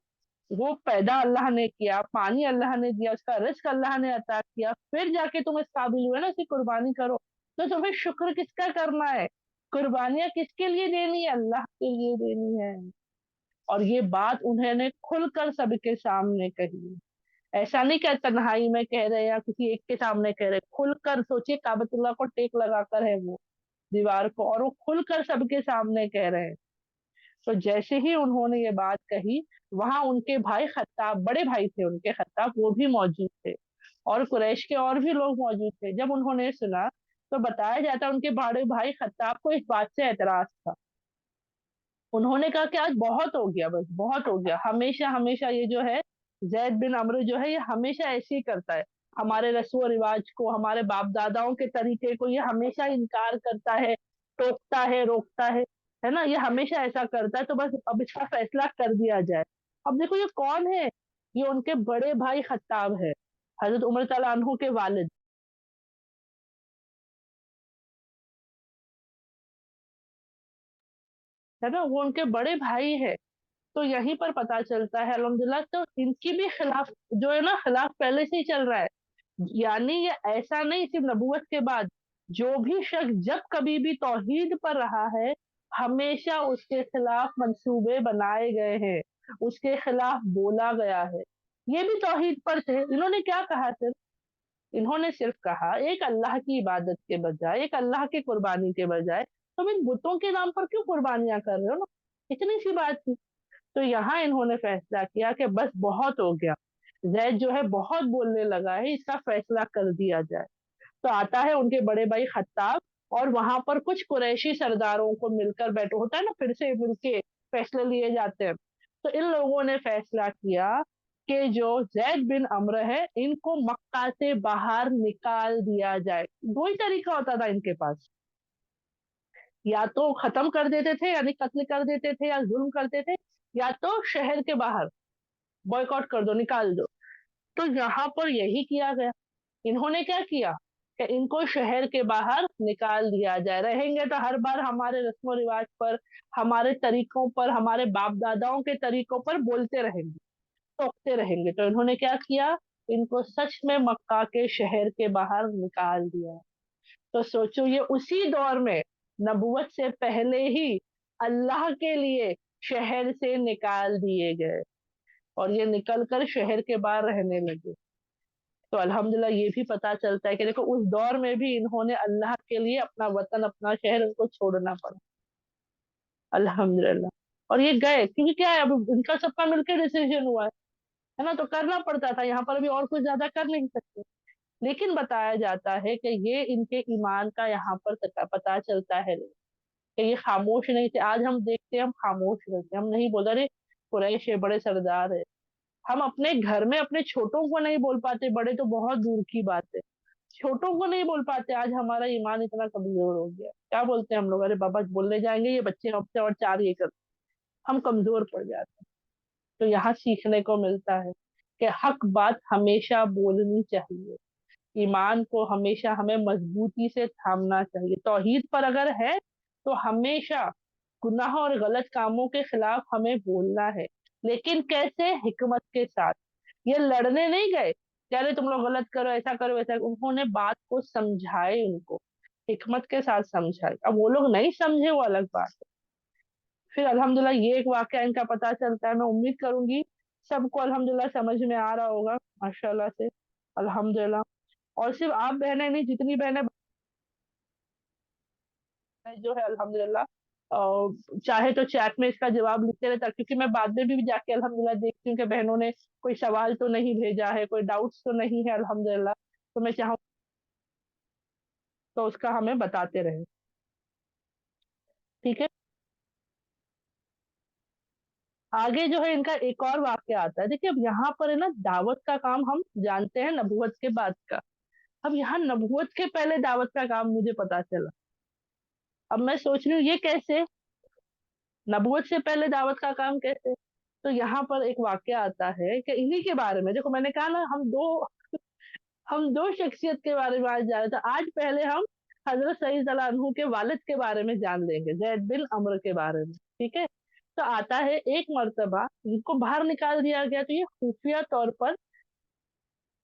A: वो पैदा अल्लाह ने किया, पानी अल्लाह ने दिया, उसका रिस्क अल्लाह ने अता किया, फिर जाके तुम इस काबिल हुए ना कि कुर्बानी करो, तो तुम्हें शुक्र किसका करना है, कुर्बानियां किसके लिए देनी है, अल्लाह के लिए देनी है। और ये बात उन्होंने खुलकर सबके सामने कही। ऐसा नहीं कि तन्हाई में कह रहे या किसी एक के सामने कह रहे, खुलकर, सोचिए काबतुल्लाह को टेक लगाकर है वो दीवार को, और वो खुलकर सबके सामने कह रहे हैं। तो जैसे ही उन्होंने ये बात कही, वहां उनके भाई खत्ताब, बड़े भाई थे उनके खत्ताब, वो भी मौजूद थे, और कुरैश के और भी लोग मौजूद थे। जब उन्होंने सुना, तो बताया जाता है उनके बड़े भाई खत्ताब को इस बात से एतराज था। उन्होंने कहा कि आज बहुत हो गया, बस बहुत हो गया, हमेशा हमेशा ये जो है जैद बिन अमर जो है, ये हमेशा ऐसे ही करता है, हमारे रस्म और रिवाज को, हमारे बाप दादाओं के तरीके को ये हमेशा इनकार करता है, टोकता है, रोकता है ना, ये हमेशा ऐसा करता है, तो बस अब इसका फैसला कर दिया जाए। अब देखो ये कौन है, ये उनके बड़े भाई खत्ताब है, हजरत उमर तआला अन्हु के वालिद, है ना, वो उनके बड़े भाई है। तो यहीं पर पता चलता है अल्हम्दुलिल्लाह, तो इनकी भी खिलाफ जो है ना, खिलाफ पहले से ही चल रहा है। यानी ये ऐसा नहीं सिर्फ नबूवत के बाद, जो भी शख्स जब कभी भी तौहीद पर रहा है, हमेशा उसके खिलाफ मंसूबे बनाए गए हैं, उसके खिलाफ बोला गया है। ये भी तौहीद पर थे, इन्होंने क्या कहा, सिर्फ इन्होंने सिर्फ कहा एक अल्लाह की इबादत के बजाय, एक अल्लाह की कुर्बानी के बजाय तुम इन बुतों के नाम पर क्यों कुर्बानियां कर रहे हो ना, इतनी सी बात थी। तो यहाँ इन्होंने फैसला किया कि बस बहुत हो गया, जैद जो है बहुत बोलने लगा है, इसका फैसला कर दिया जाए। तो आता है उनके बड़े भाई खत्ताब, और वहां पर कुछ कुरैशी सरदारों को मिलकर बैठो, होता है ना, फिर से मिलके फैसले लिए जाते हैं। तो इन लोगों ने फैसला किया कि जो जैद बिन अम्र है, इनको मक्का से बाहर निकाल दिया जाए। दो ही तरीका होता था इनके पास, या तो खत्म कर देते थे, यानी कत्ल कर देते थे या जुल्म करते थे, या तो शहर के बाहर बॉयकॉट कर दो, निकाल दो। तो यहाँ पर यही किया गया। इन्होंने क्या किया कि इनको शहर के बाहर निकाल दिया जाए, रहेंगे तो हर बार हमारे रस्म रिवाज पर, हमारे तरीकों पर, हमारे बाप दादाओं के तरीकों पर बोलते रहेंगे, टोकते रहेंगे। तो इन्होंने क्या किया, इनको सच में मक्का के शहर के बाहर निकाल दिया। तो सोचो ये उसी दौर में, नबूवत से पहले ही अल्लाह के लिए शहर से निकाल दिए गए, और ये निकल कर शहर के बाहर रहने लगे। तो अल्हम्दुलिल्लाह ये भी पता चलता है कि देखो उस दौर में भी इन्होंने अल्लाह के लिए अपना वतन, अपना शहर उनको छोड़ना पड़ा, अल्हम्दुलिल्लाह। और ये गए, क्योंकि क्या है, अब इनका सबका मिलकर डिसीजन हुआ है ना, तो करना पड़ता था, यहाँ पर भी और कुछ ज्यादा कर नहीं सकते। लेकिन बताया जाता है कि ये इनके ईमान का यहाँ पर पता चलता है कि ये खामोश नहीं थे। आज हम देखते हैं, हम खामोश रहते हैं, हम नहीं बोल रहे कुरैश है, बड़े सरदार है, हम अपने घर में अपने छोटों को नहीं बोल पाते, बड़े तो बहुत दूर की बात है, छोटों को नहीं बोल पाते। आज हमारा ईमान इतना कमजोर हो गया, क्या बोलते हैं हम लोग, अरे बाबा बोलने जाएंगे ये बच्चे हमसे और चार ये कर, हम कमजोर पड़ जाते हैं। तो यहाँ सीखने को मिलता है कि हक बात हमेशा बोलनी चाहिए, ईमान को हमेशा हमें मजबूती से थामना चाहिए। तौहीद पर अगर है तो हमेशा गुनाह और गलत कामों के खिलाफ हमें बोलना है, लेकिन कैसे, हिकमत के साथ। ये लड़ने नहीं गए कि अरे तुम लोग गलत करो, ऐसा करो वैसा करो। उन्होंने बात को समझाए, उनको हिकमत के साथ समझाए। अब वो लोग नहीं समझे, वो अलग बात है। फिर अल्हम्दुलिल्लाह ये एक वाकया इनका पता चलता है, मैं उम्मीद करूंगी सबको अल्हम्दुलिल्लाह समझ में आ रहा होगा माशाल्लाह से, अल्हम्दुलिल्लाह। और सिर्फ आप बहनें नहीं, जितनी बहनें जो है अल्हम्दुलिल्लाह चाहे तो चैट में इसका जवाब लिखते रहता, क्योंकि मैं बाद में भी जाके अल्हम्दुलिल्लाह देखती हूँ कि बहनों ने कोई सवाल तो नहीं भेजा है, कोई डाउट्स तो नहीं है अल्हम्दुलिल्लाह। तो मैं चाहूँ तो उसका हमें बताते रहे। ठीक है। आगे जो है इनका एक और वाक्य आता है। देखिए अब यहाँ पर है ना, दावत का काम हम जानते हैं नबूवत के बाद का। अब यहाँ नबूवत के पहले दावत का काम मुझे पता चला। अब मैं सोच रही हूँ ये कैसे, नबूवत से पहले दावत का काम कैसे। तो यहाँ पर एक वाक्य आता है कि इन्हीं के बारे में, देखो मैंने कहा ना हम दो शख्सियत के बारे में आज जान रहे थे। आज पहले हम हजरत सईद अल्लाह अन्हु के वालिद के बारे में जान लेंगे, जैद बिन अम्र के बारे में। ठीक है। तो आता है एक मर्तबा इनको बाहर निकाल दिया गया, तो ये खुफिया तौर पर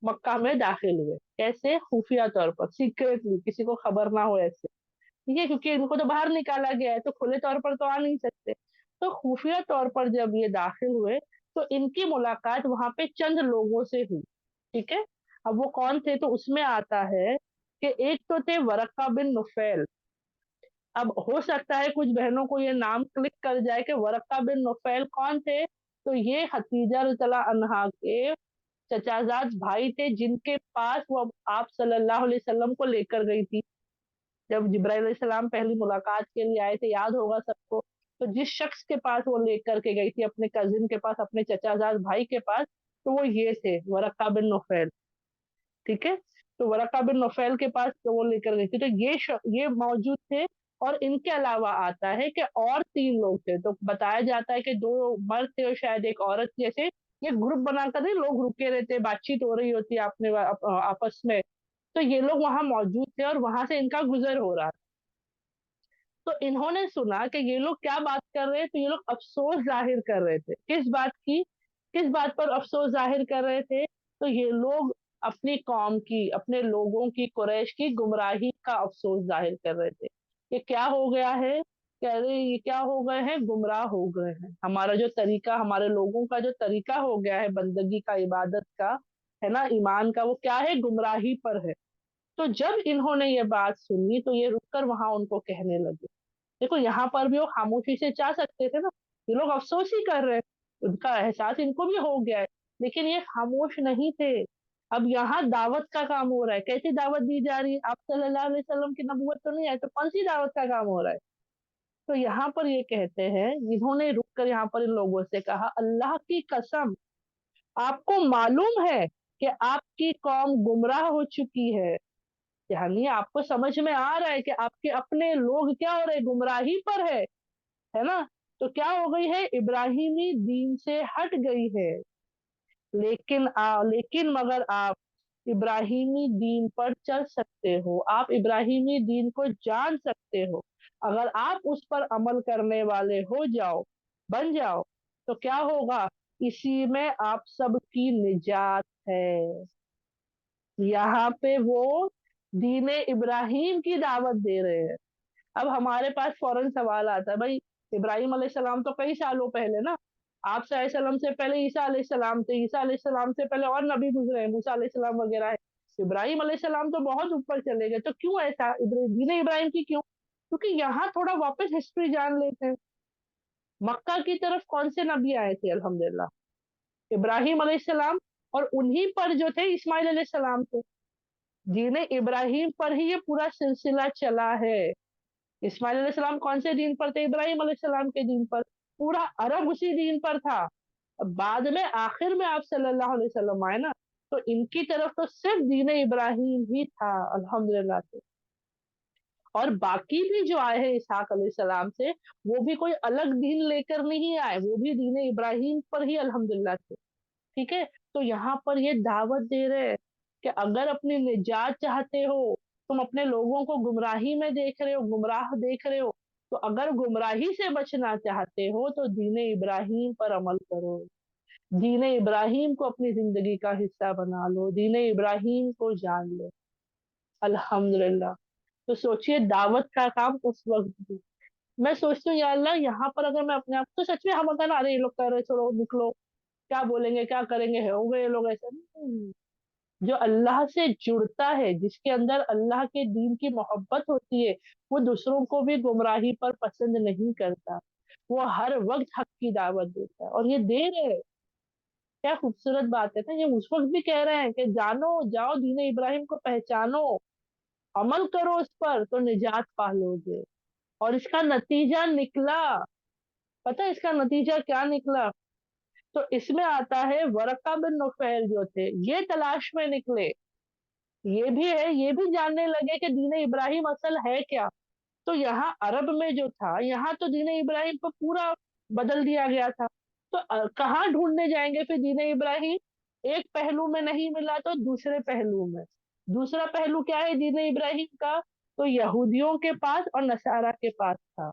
A: मक्का में दाखिल हुए। कैसे? खुफिया तौर पर, सीक्रेटली, किसी को खबर ना हो ऐसे। ठीक है, क्योंकि इनको तो बाहर निकाला गया है, तो खुले तौर पर तो आ नहीं सकते। तो खुफिया तौर पर जब ये दाखिल हुए, तो इनकी मुलाकात वहां पे चंद लोगों से हुई। ठीक है। अब वो कौन थे, तो उसमें आता है कि एक तो थे वरक्का बिन नुफैल। अब हो सकता है कुछ बहनों को ये नाम क्लिक कर जाए कि वरक्का बिन नुफैल कौन थे। तो ये खदीजा रज़ियल्लाहु अन्हा के चचाजाद भाई थे, जिनके पास वो आप सल्लल्लाहु अलैहि वसल्लम को लेकर गई थी। जब जिब्राइल अलैहिस्सलाम पहली मुलाकात के लिए आए थे, याद होगा सबको। तो जिस शख्स के पास वो लेकर के गई थी, अपने कजिन के पास, अपने चचाजाद भाई के पास, तो वो ये थे वरक्का बिन नुफैल। ठीक है। तो वरक्का बिन नुफैल के पास तो वो लेकर गई थी, तो ये मौजूद थे। और इनके अलावा आता है कि और तीन लोग थे। तो बताया जाता है कि दो मर्द थे और शायद एक औरत थी। जैसे ये ग्रुप बनाकर नहीं, लोग रुके रहते, बातचीत हो रही होती है आपस में। तो ये लोग वहां मौजूद थे और वहां से इनका गुजर हो रहा था। तो इन्होंने सुना कि ये लोग क्या बात कर रहे हैं, तो ये लोग अफसोस जाहिर कर रहे थे। किस बात की? किस बात पर अफसोस जाहिर कर रहे थे? तो ये लोग अपनी कौम की, अपने लोगों की, कुरैश की गुमराही का अफसोस जाहिर कर रहे थे। ये क्या हो गया है? कह रहे ये क्या हो गए हैं? गुमराह हो गए हैं। हमारा जो तरीका, हमारे लोगों का जो तरीका हो गया है बंदगी का, इबादत का, है ना, ईमान का, वो क्या है? गुमराही पर है। तो जब इन्होंने ये बात सुनी, तो ये रुककर वहां उनको कहने लगे। देखो यहाँ पर भी वो खामोशी से चाह सकते थे ना, ये लोग अफसोस ही कर रहे हैं, उनका एहसास इनको भी हो गया है, लेकिन ये खामोश नहीं थे। अब यहाँ दावत का काम हो रहा है। कैसी दावत दी जा रही है? आप सल्लल्लाहु अलैहि वसल्लम की नबूवत तो नहीं है, तो कौन सी दावत का काम हो रहा है? तो यहाँ पर ये कहते हैं, इन्होंने रुक कर यहाँ पर इन लोगों से कहा, अल्लाह की कसम, आपको मालूम है कि आपकी कौम गुमराह हो चुकी है। यानी आपको समझ में आ रहा है कि आपके अपने लोग क्या हो रहे, गुमराही पर है ना। तो क्या हो गई है? इब्राहिमी दीन से हट गई है। लेकिन मगर आप इब्राहिमी दीन पर चल सकते हो, आप इब्राहिमी दीन को जान सकते हो। अगर आप उस पर अमल करने वाले हो जाओ, बन जाओ, तो क्या होगा? इसी में आप सबकी निजात है। यहाँ पे वो दीने इब्राहिम की दावत दे रहे हैं। अब हमारे पास फौरन सवाल आता है, भाई इब्राहिम अलैहिस्सलाम तो कई सालों पहले ना, आप सल्लल्लाहु से पहले ईसा अलैहिस्सलाम थे, ईसा अलैहिस्सलाम से पहले और नबी गुजरे हैं, मूसा अलैहिस्सलाम वगैरह है। इब्राहिम अलैहिस्सलाम तो बहुत ऊपर चले गए, तो क्यों ऐसा? दीन इब्राहिम की क्यों? क्योंकि यहाँ थोड़ा वापस हिस्ट्री जान लेते हैं। मक्का की तरफ कौन से नबी आए थे? अल्हम्दुलिल्लाह इब्राहिम अलैहिस्सलाम। और उन्हीं पर जो थे इस्माइल अलैहिस्सलाम थे। दीन इब्राहिम पर ही ये पूरा सिलसिला चला है। इस्माइल अलैहिस्सलाम कौन से दीन पर थे? इब्राहिम अलैहिस्सलाम के दीन पर। पूरा अरब उसी दीन पर था। अब बाद में आखिर में आप सल्लल्लाहु अलैहि वसल्लम आए ना, तो इनकी तरफ तो सिर्फ दीन इब्राहिम ही था अल्हम्दुलिल्लाह से। और बाकी भी जो आए हैं इसहाक अलैहिस्सलाम से, वो भी कोई अलग दीन लेकर नहीं आए, वो भी दीन इब्राहिम पर ही अल्हम्दुलिल्लाह से। ठीक है। तो यहाँ पर ये दावत दे रहे हैं कि अगर अपनी निजात चाहते हो, तुम अपने लोगों को गुमराही में देख रहे हो, गुमराह देख रहे हो, तो अगर गुमराही से बचना चाहते हो, तो दीन इब्राहिम पर अमल करो। दीन इब्राहिम को अपनी जिंदगी का हिस्सा बना लो, दीन इब्राहिम को जान लो। अल्हम्दुलिल्लाह। तो सोचिए दावत का काम उस वक्त भी। मैं सोचती हूँ या अल्लाह, यहाँ पर अगर मैं अपने आप, तो सच में हम अगर अरे ये लोग कर रहे, छोड़ो निकलो, क्या बोलेंगे, क्या करेंगे, हो गए ये लोग ऐसे नहीं। जो अल्लाह से जुड़ता है, जिसके अंदर अल्लाह के दीन की मोहब्बत होती है, वो दूसरों को भी गुमराही पर पसंद नहीं करता। वो हर वक्त हक की दावत देता है, और ये दे रहे हैं। क्या खूबसूरत बात है ना, ये उस वक्त भी कह रहे हैं कि जानो, जाओ दीन इब्राहिम को पहचानो, अमल करो उस पर तो निजात पा लोगे। और इसका नतीजा निकला, पता है इसका नतीजा क्या निकला? तो इसमें आता है वरका बिन नुफैल जो थे, ये तलाश में निकले, ये भी है, ये भी जानने लगे कि दीन इब्राहिम असल है क्या। तो यहाँ अरब में जो था, यहाँ तो दीन इब्राहिम को पूरा बदल दिया गया था। तो कहाँ ढूंढने जाएंगे फिर दीन इब्राहिम? एक पहलू में नहीं मिला तो दूसरे पहलू में। दूसरा पहलू क्या है दीन इब्राहिम का? तो यहूदियों के पास और नसारा के पास था।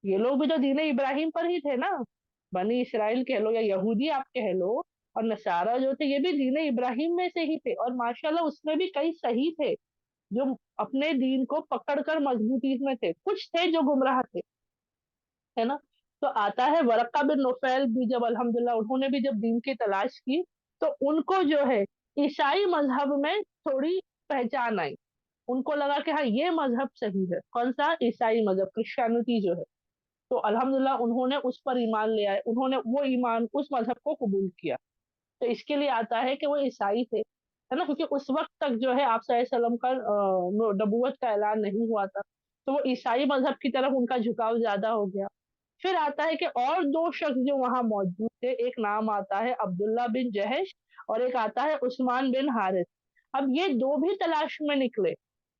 A: ये लोग भी तो दीन इब्राहिम पर ही थे ना, बनी इसराइल कह लो या यहूदी आप कह लो। और नसारा जो थे, ये भी दीन इब्राहिम में से ही थे, और माशाल्लाह उसमें भी कई सही थे, जो अपने दीन को पकड़कर मजबूती में थे, कुछ थे जो गुमराह थे, है ना। तो आता है वरक्का बिन नुफैल भी, जब अल्हम्दुलिल्लाह उन्होंने भी जब दीन की तलाश की, तो उनको जो है ईसाई मजहब में थोड़ी पहचान आई। उनको लगा कि हाँ ये मजहब सही है, कौन सा? ईसाई मजहब, क्रिश्चियनिटी जो है। तो अल्हम्दुलिल्लाह उन्होंने उस पर ईमान ले आए, उन्होंने वो ईमान, उस मजहब को कबूल किया। तो इसके लिए आता है कि वो ईसाई थे, है ना, क्योंकि उस वक्त तक जो है आप सल्लल्लाहु अलैहि वसल्लम का नबूवत का ऐलान नहीं हुआ था। तो वो ईसाई मजहब की तरफ उनका झुकाव ज्यादा हो गया। फिर आता है कि और दो शख्स जो वहां मौजूद थे, एक नाम आता है अब्दुल्ला बिन जहश, और एक आता है उस्मान बिन हारिस। अब ये दो भी तलाश में निकले।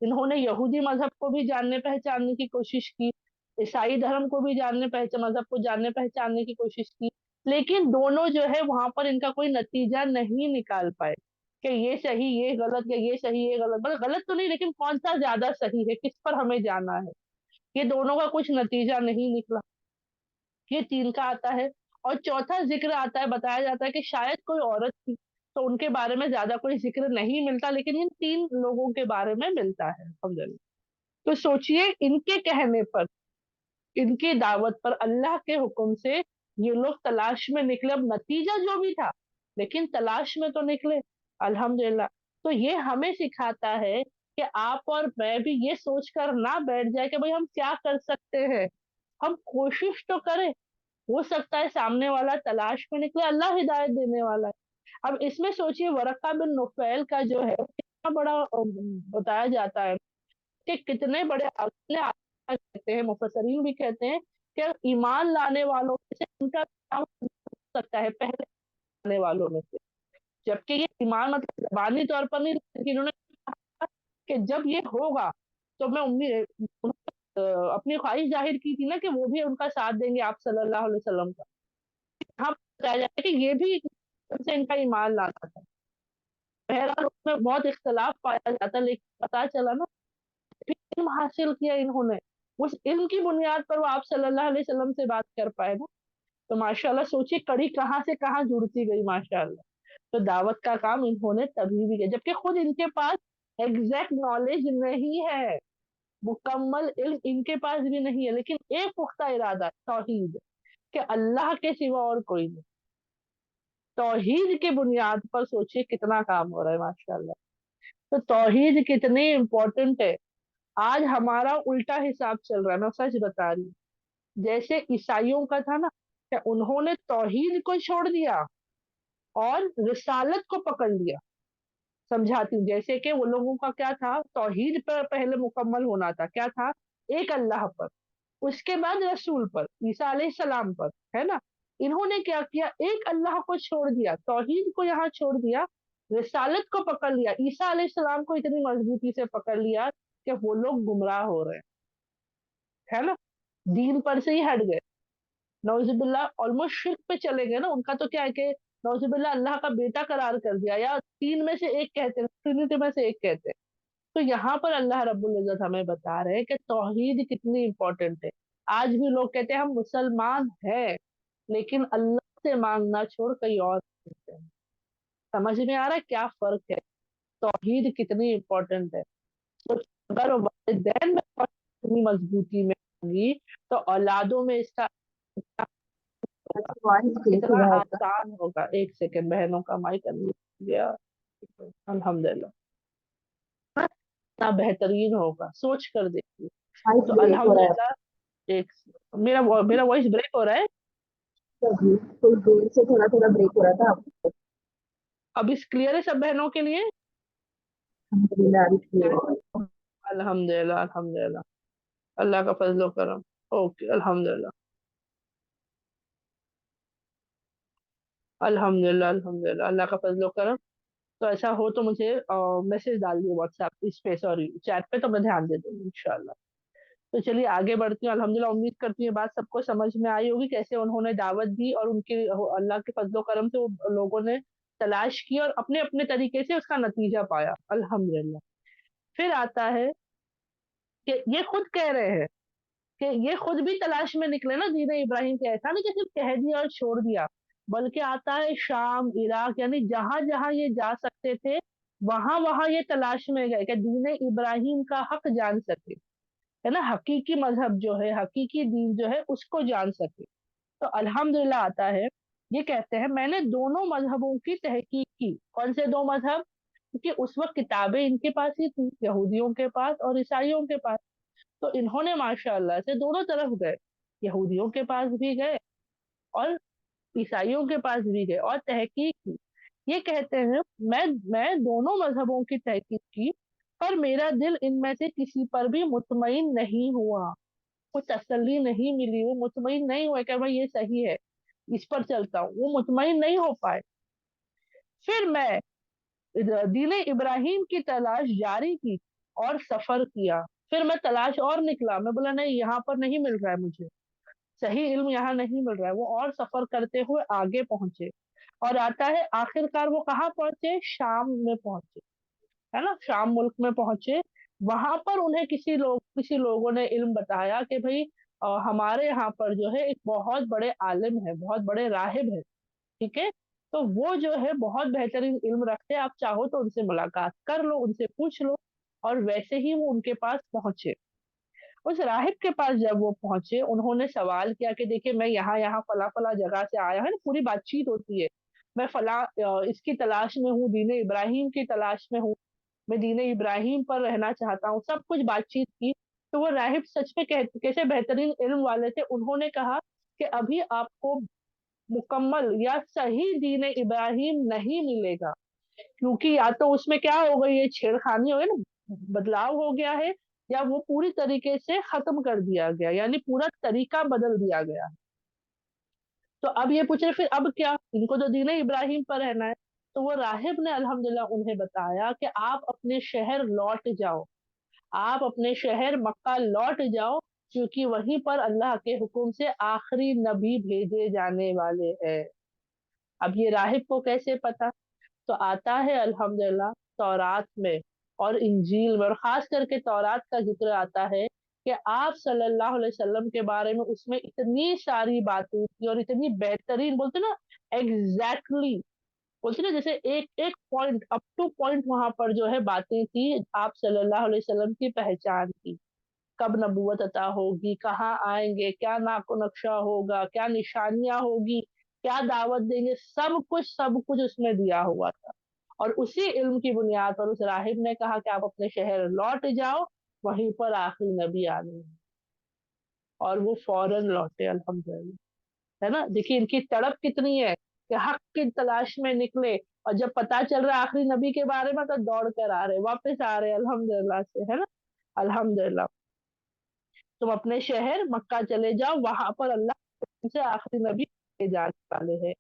A: इन्होंने यहूदी मजहब को भी जानने पहचानने की कोशिश की, ईसाई धर्म को भी जानने पहचान, मजहब को जानने पहचानने की कोशिश की। लेकिन दोनों जो है वहां पर इनका कोई नतीजा नहीं निकाल पाए कि ये सही ये गलत, या ये सही ये गलत, मतलब गलत तो नहीं, लेकिन कौन सा ज्यादा सही है, किस पर हमें जाना है। ये दोनों का कुछ नतीजा नहीं निकला। ये तीन का आता है। और चौथा जिक्र आता है, बताया जाता है कि शायद कोई औरत थी, तो उनके बारे में ज्यादा कोई जिक्र नहीं मिलता, लेकिन इन तीन लोगों के बारे में मिलता है अल्हम्दुलिल्लाह। तो सोचिए, इनके कहने पर, इनकी दावत पर, अल्लाह के हुक्म से ये लोग तलाश में निकले। अब नतीजा जो भी था, लेकिन तलाश में तो निकले, अल्हम्दुलिल्लाह। तो ये हमें सिखाता है कि आप और मैं भी ये सोचकर ना बैठ जाए कि भाई हम क्या कर सकते हैं, हम कोशिश तो करें। हो सकता है सामने वाला तलाश में निकले, अल्लाह हिदायत देने वाला है। अब इसमें सोचिए, वरक्का बिन नुफैल का जो है कितना बड़ा बताया जाता है कि कितने बड़े अगले कहते हैं, मुफस्सरीन भी कहते हैं कि ईमान लाने वालों में से उनका नाम हो सकता है, पहले आने वालों में से। जबकि ये ईमान मतलब जबानी तौर पर नहीं, लेकिन इन्होंने कहा कि जब ये होगा तो मैं उम्मीद, अपनी ख्वाहिश जाहिर की थी ना कि वो भी उनका साथ देंगे आप सल्लल्लाहु अलैहि वसल्लम का। यहाँ बताया जाता है कि ये भी से इनका ईमान लाना था। बहरहाल उसमें बहुत इख्तलाफ पाया जाता है, लेकिन पता चला ना, इल्म हासिल किया इन्होंने, उस इल्म की बुनियाद पर वो आप सल्लल्लाहु अलैहि वसल्लम से बात कर पाए ना। तो माशाल्लाह सोचिए कड़ी कहाँ से कहाँ जुड़ती गई माशाल्लाह। तो दावत का काम इन्होंने तभी भी किया, जबकि खुद इनके पास एग्जैक्ट नॉलेज नहीं है, मुकम्मल इल्म इनके पास भी नहीं है, लेकिन एक पुख्ता इरादा, तौहीद, कि अल्लाह के सिवा और कोई नहीं। तौहीद की बुनियाद पर सोचिए कितना काम हो रहा है माशाल्लाह। तो तौहीद कितनी इंपॉर्टेंट है। आज हमारा उल्टा हिसाब चल रहा है, मैं सच बता रही हूँ। जैसे ईसाइयों का था ना, कि उन्होंने तौहीद को छोड़ दिया और रिसालत को पकड़ लिया। समझाती हूँ, जैसे कि वो लोगों का क्या था, तौहीद पर पहले मुकम्मल होना था, क्या था? एक अल्लाह पर, उसके बाद रसूल पर, ईसा अलैहिस्सलाम पर, है ना। इन्होंने क्या किया, एक अल्लाह को छोड़ दिया, तौहीद को यहाँ छोड़ दिया, रिसालत को पकड़ लिया, ईसा अलैहिस्सलाम को इतनी मजबूती से पकड़ लिया कि वो लोग गुमराह हो रहे हैं, है ना, दीन पर से ही हट गए, नौजुबिल्ला ऑलमोस्ट शिर्क पे चले गए ना। उनका तो क्या है कि नौजुबिल्ला अल्लाह का बेटा करार कर दिया, या तीन में से एक कहते हैं, ट्रिनिटी में से एक कहते हैं। तो यहाँ पर अल्लाह रब्बुल इज्जत हमें बता रहे हैं कि तौहीद कितनी इंपॉर्टेंट है। आज भी लोग कहते हैं हम मुसलमान हैं, लेकिन अल्लाह से मांगना छोड़ कहीं और करते हैं। समझ में आ रहा है क्या फर्क है? तौहीद कितनी इंपॉर्टेंट है। तो अगर वालिदैन में इतनी मजबूती में होगी, तो औलादों में इसका
B: वॉइस ब्रेक हो
A: कितना
B: रहा है आपका।
A: आसान होगा। एक सेकंड, बहनों का माइक अनम्यूट गया। अल्हम्दुलिल्लाह, कितना बेहतरीन होगा, सोच कर देखिए।
B: वॉइस
A: तो
B: ब्रेक हो रहा है
A: अल्हम्दुलिल्लाह। एक, मेरा वॉइस ब्रेक हो रहा है।
B: आपका भी, कुछ देर से थोड़ा थोड़ा ब्रेक हो रहा था आपका।
A: अब इस क्लियर है सब बहनों के लिए?
B: अल्हम्दुलिल्लाह अभी clear है।
A: अल्हम्दुलिल्लाह अल्हम्दुलिल्लाह, अल्लाह का फजल करम। ओके, अल्हम्दुलिल्लाह अल्हम्दुलिल्लाह अल्हम्दुलिल्लाह, अल्लाह का फजल करम। तो ऐसा हो तो मुझे मैसेज डाल दियो व्हाट्सएप इस पे, सॉरी चैट पे, तो मैं ध्यान दे दूंगी इंशाल्लाह। तो चलिए आगे बढ़ती हूँ। अल्हम्दुलिल्लाह, उम्मीद करती हूँ बात सबको समझ में आई होगी, कैसे उन्होंने दावत दी और उनके अल्लाह के फजलो करम से वो लोगों ने तलाश की और अपने अपने तरीके से उसका नतीजा पाया, अल्हम्दुलिल्लाह। फिर आता है कि ये खुद कह रहे हैं कि ये खुद भी तलाश में निकले ना दीन इब्राहिम के। ऐसा नहीं कि सिर्फ कह दिया और छोड़ दिया, बल्कि आता है शाम, इराक, यानी जहां जहां ये जा सकते थे वहां वहां ये तलाश में गए कि दीन इब्राहिम का हक जान सके, है ना, हकीकी मजहब जो है, हकीकी दीन जो है उसको जान सके। तो अल्हम्दुलिल्लाह आता है, ये कहते हैं मैंने दोनों मजहबों की तहकीक की। कौन से दो मजहब? क्योंकि उस वक्त किताबें इनके पास ही थी, यहूदियों के पास और ईसाइयों के पास। तो इन्होंने माशाअल्लाह से दोनों तरफ गए, यहूदियों के पास भी गए और ईसाइयों के पास भी गए और तहकीक की। ये कहते हैं मैं दोनों मजहबों की तहकीक की, पर मेरा दिल इनमें से किसी पर भी मुतमईन नहीं हुआ, कुछ तसल्ली नहीं मिली, वो मुतमईन नहीं हुए कि भाई ये सही है, इस पर चलता हूँ, वो मुतमईन नहीं हो पाए। फिर मैं दीन इब्राहिम की तलाश जारी की और सफर किया। फिर मैं तलाश और निकला, मैं बोला नहीं यहाँ पर नहीं मिल रहा है मुझे, सही इल्म यहाँ नहीं मिल रहा है। वो और सफर करते हुए आगे पहुंचे और आता है आखिरकार वो कहाँ पहुंचे? शाम में पहुंचे, है ना, शाम मुल्क में पहुंचे। वहां पर उन्हें किसी लोगों ने इल्म बताया कि भाई हमारे यहाँ पर जो है एक बहुत बड़े आलिम है, बहुत बड़े राहिब है, ठीक है, तो वो जो है बहुत बेहतरीन इल्म रखते हैं, आप चाहो तो उनसे मुलाकात कर लो, उनसे पूछ लो। और वैसे ही वो उनके पास पहुंचे। उस राहिब के पास जब वो पहुंचे, उन्होंने सवाल किया कि देखिए मैं यहाँ यहाँ फला फला जगह से आया है ना, पूरी बातचीत होती है, मैं फला इसकी तलाश में हूँ, दीन इब्राहिम की तलाश में हूँ, मैं दीन इब्राहिम पर रहना चाहता हूँ, सब कुछ बातचीत की। तो वो राहिब सच में कैसे बेहतरीन इल्म वाले थे, उन्होंने कहा कि अभी आपको मुकम्मल या सही दीन इब्राहिम नहीं मिलेगा, क्योंकि या तो उसमें क्या हो गई है, छेड़खानी हो गई ना, बदलाव हो गया है, या वो पूरी तरीके से खत्म कर दिया गया, यानी पूरा तरीका बदल दिया गया। तो अब ये पूछ रहे फिर अब क्या, इनको तो दीन इब्राहिम पर रहना है। तो वो राहिब ने अल्हम्दुलिल्लाह उन्हें बताया कि आप अपने शहर लौट जाओ, आप अपने शहर मक्का लौट जाओ, क्योंकि वहीं पर अल्लाह के हुक्म से आखिरी नबी भेजे जाने वाले हैं। अब ये राहिब को कैसे पता? तो आता है अल्हम्दुलिल्लाह तौरात में और इंजील में, और खास करके तौरात का जिक्र आता है कि आप सल्लल्लाहु अलैहि वसल्लम के बारे में उसमें इतनी सारी बातें थी और इतनी बेहतरीन, बोलते ना, एग्जैक्टली बोलते ना, जैसे एक एक पॉइंट अप टू पॉइंट वहां पर जो है बातें थी आप सल्लल्लाहु अलैहि वसल्लम की पहचान की। कब नबूवत अता होगी, कहाँ आएंगे, क्या नाको नक्शा होगा, क्या निशानियां होगी, क्या दावत देंगे, सब कुछ उसमें दिया हुआ था। और उसी इल्म की बुनियाद पर उस राहिब ने कहा कि आप अपने शहर लौट जाओ, वहीं पर आखिरी नबी आने हैं। और वो फौरन लौटे, अल्हम्दुलिल्लाह। है ना, देखिए इनकी तड़प कितनी है कि हक की तलाश में निकले, और जब पता चल रहा है आखिरी नबी के बारे में तो दौड़ कर आ रहे, वापस आ रहे अल्हम्दुलिल्लाह से, है ना। अल्हम्दुलिल्लाह, तुम अपने शहर मक्का चले जाओ, वहां पर अल्लाह से आखिरी नबी के जाने वाले हैं,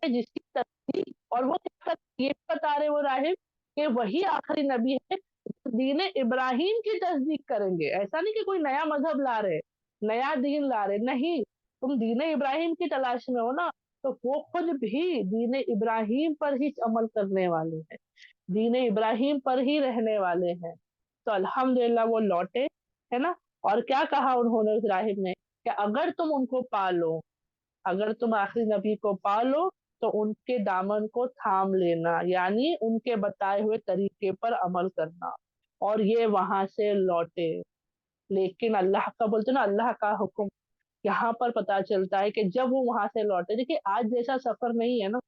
A: जिसकी तस्दीक, और वो ये बता रहे वो राहिब कि वही आखिरी नबी है, दीन इब्राहिम की तस्दीक करेंगे। ऐसा नहीं कि कोई नया मजहब ला रहे, नया दीन ला रहे, नहीं, तुम दीन इब्राहिम की तलाश में हो ना, तो वो खुद भी दीन इब्राहिम पर ही अमल करने वाले हैं, दीन इब्राहिम पर ही रहने वाले हैं। तो अल्हम्दुलिल्लाह वो लौटे, है ना। और क्या कहा उन्होंने, उस राहिब ने, कि अगर तुम उनको पालो, अगर तुम आखिरी नबी को पालो, तो उनके दामन को थाम लेना, यानी उनके बताए हुए तरीके पर अमल करना। और ये वहां से लौटे, लेकिन अल्लाह का, बोलते ना, अल्लाह का हुक्म, यहाँ पर पता चलता है कि जब वो वहां से लौटे, देखिए आज जैसा सफर नहीं है ना,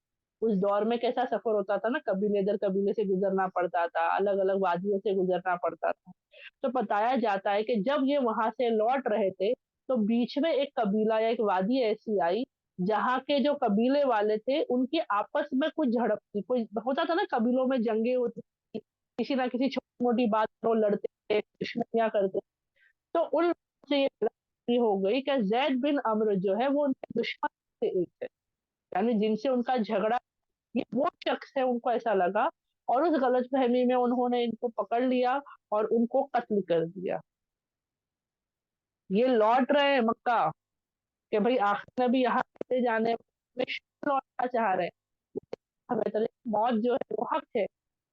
A: उस दौर में कैसा सफर होता था ना, कबीले दर कबीले से गुजरना पड़ता था, अलग अलग वादियों से गुजरना पड़ता था। तो बताया जाता है कि जब ये वहां से लौट रहे थे, तो बीच में एक कबीला या एक वादी ऐसी आई, जहाँ के जो कबीले वाले थे उनकी आपस में कुछ झड़प थी, कोई होता था ना कबीलों में जंगे होती थी, किसी ना किसी छोटी मोटी बात पर वो लड़ते थे, दुश्मनियां करते। तो उन से ये हो गई कि जैद बिन अम्र जो है वो उनके दुश्मन से एक है, यानी जिनसे उनका झगड़ा, ये वो शख्स है, उनको ऐसा लगा। और उस गलतफहमी में उन्होंने इनको पकड़ लिया और उनको कत्ल कर दिया। ये लौट रहे हैं मक्का कि भाई आखिर नबी यहाँ से जाने में लौटना चाह रहे हैं, हमें तो मौत जो है वो हक है,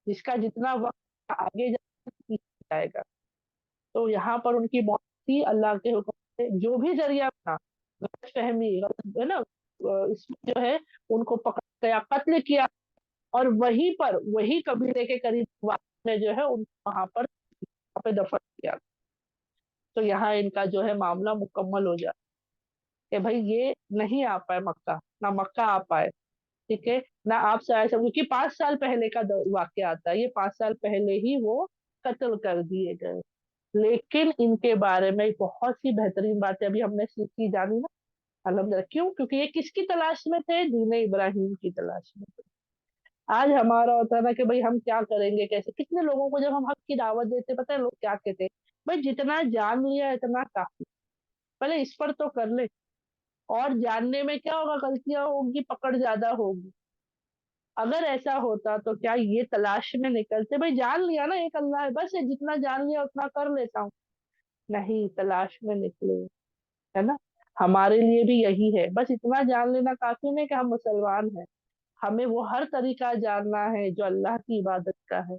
A: जिसका जितना वक्त आगे जाएगा। तो यहाँ पर उनकी मौत थी अल्लाह के हुक्म से, जो भी जरिया था, गलत फहमी है ना, इसमें जो है उनको पकड़ गया, कत्ल किया। और वहीं पर वही कबीले के करीब वाले ने जो है उनको वहां पे दफन किया। तो यहाँ इनका जो है मामला मुकम्मल हो जाता कि भाई ये नहीं आ पाए मक्का, ना मक्का आ पाए, ठीक है, ना आप शायद सब, क्योंकि 5 साल पहले का वाक्य आता है, ये 5 साल पहले ही वो कत्ल कर दिए गए। लेकिन इनके बारे में बहुत सी बेहतरीन बातें अभी हमने सीखी जानी ना, अल्हम्दुलिल्लाह। क्यों? क्योंकि ये किसकी तलाश में थे? दीन इब्राहिम की तलाश में थे। आज हमारा होता है ना कि भाई हम क्या करेंगे, कैसे, कितने लोगों को जब हम हक की दावत देते, पता है लोग क्या कहते हैं? भाई जितना जान लिया इतना काफी, पहले इस पर तो कर ले, और जानने में क्या होगा, गलतियां होगी, पकड़ ज्यादा होगी। अगर ऐसा होता तो क्या ये तलाश में निकलते? भाई जान लिया ना एक अल्लाह है, बस ये जितना जान लिया उतना कर लेता हूँ। नहीं, तलाश में निकले, है ना। हमारे लिए भी यही है, बस इतना जान लेना काफी नहीं कि हम मुसलमान हैं, हमें वो हर तरीका जानना है जो अल्लाह की इबादत का है,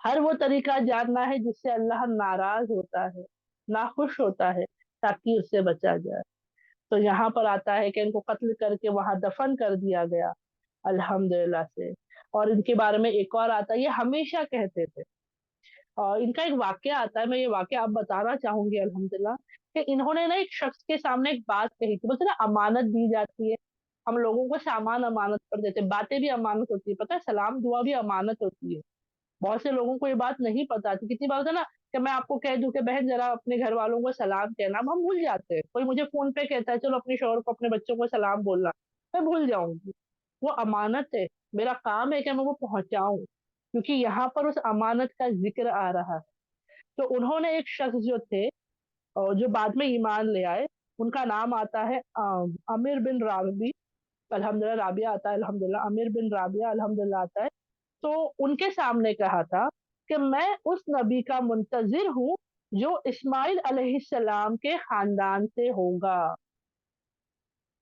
A: हर वो तरीका जानना है जिससे अल्लाह नाराज होता है, नाखुश होता है, ताकि उससे बचा जाए। तो यहाँ पर आता है कि इनको कत्ल करके वहां दफन कर दिया गया, अल्हम्दुलिल्लाह से। और इनके बारे में एक और आता है, ये हमेशा कहते थे, और इनका एक वाक्य आता है, मैं ये वाक्य आप बताना चाहूंगी अल्हम्दुलिल्लाह, कि इन्होंने ना एक शख्स के सामने एक बात कही थी, बोलते ना अमानत दी जाती है, हम लोगों को सामान अमानत पर देते हैं, बातें भी अमानत होती है, पता है, सलाम दुआ भी अमानत होती है। बहुत से लोगों को ये बात नहीं पता थी, कितनी बार होता है ना कि मैं आपको कह दूं कि बहन जरा अपने घर वालों को सलाम कहना, अब हम भूल जाते हैं। कोई मुझे फोन पे कहता है चलो अपने शौहर को अपने बच्चों को सलाम बोलना, मैं भूल जाऊंगी। वो अमानत है, मेरा काम है कि मैं वो पहुंचाऊं, क्योंकि यहाँ पर उस अमानत का जिक्र आ रहा है। तो उन्होंने एक शख्स जो थे, और जो बाद में ईमान ले आए, उनका नाम आता है अमीर बिन राबी, अल्हम्दुलिल्लाह राबिया आता है, अल्हम्दुलिल्लाह अमीर बिन राबिया अल्हम्दुलिल्लाह आता है। तो उनके सामने कहा था कि मैं उस नबी का मुंतजिर हूँ जो इस्माइल अलैहिस्सलाम के खानदान से होगा।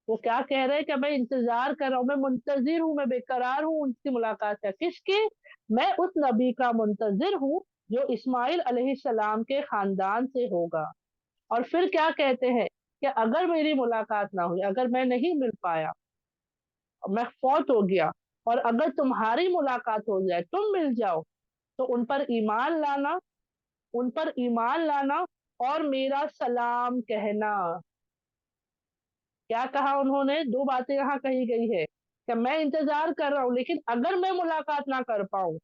A: वो क्या कह रहे हैं कि मैं इंतजार कर रहा हूँ, मैं मुंतजिर हूँ, मैं बेकरार हूँ उनकी मुलाकात है, किसकी? मैं उस नबी का मुंतजिर हूँ जो इस्माइल अलैहिस्सलाम के खानदान से होगा। और फिर क्या कहते हैं कि अगर मेरी मुलाकात ना हुई, अगर मैं नहीं मिल पाया, मैं फौत हो गया, और अगर तुम्हारी मुलाकात हो जाए, तुम मिल जाओ, तो उन पर ईमान लाना, उन पर ईमान लाना और मेरा सलाम कहना। क्या कहा उन्होंने? दो बातें यहाँ कही गई है कि मैं इंतजार कर रहा हूँ, लेकिन अगर मैं मुलाकात ना कर पाऊं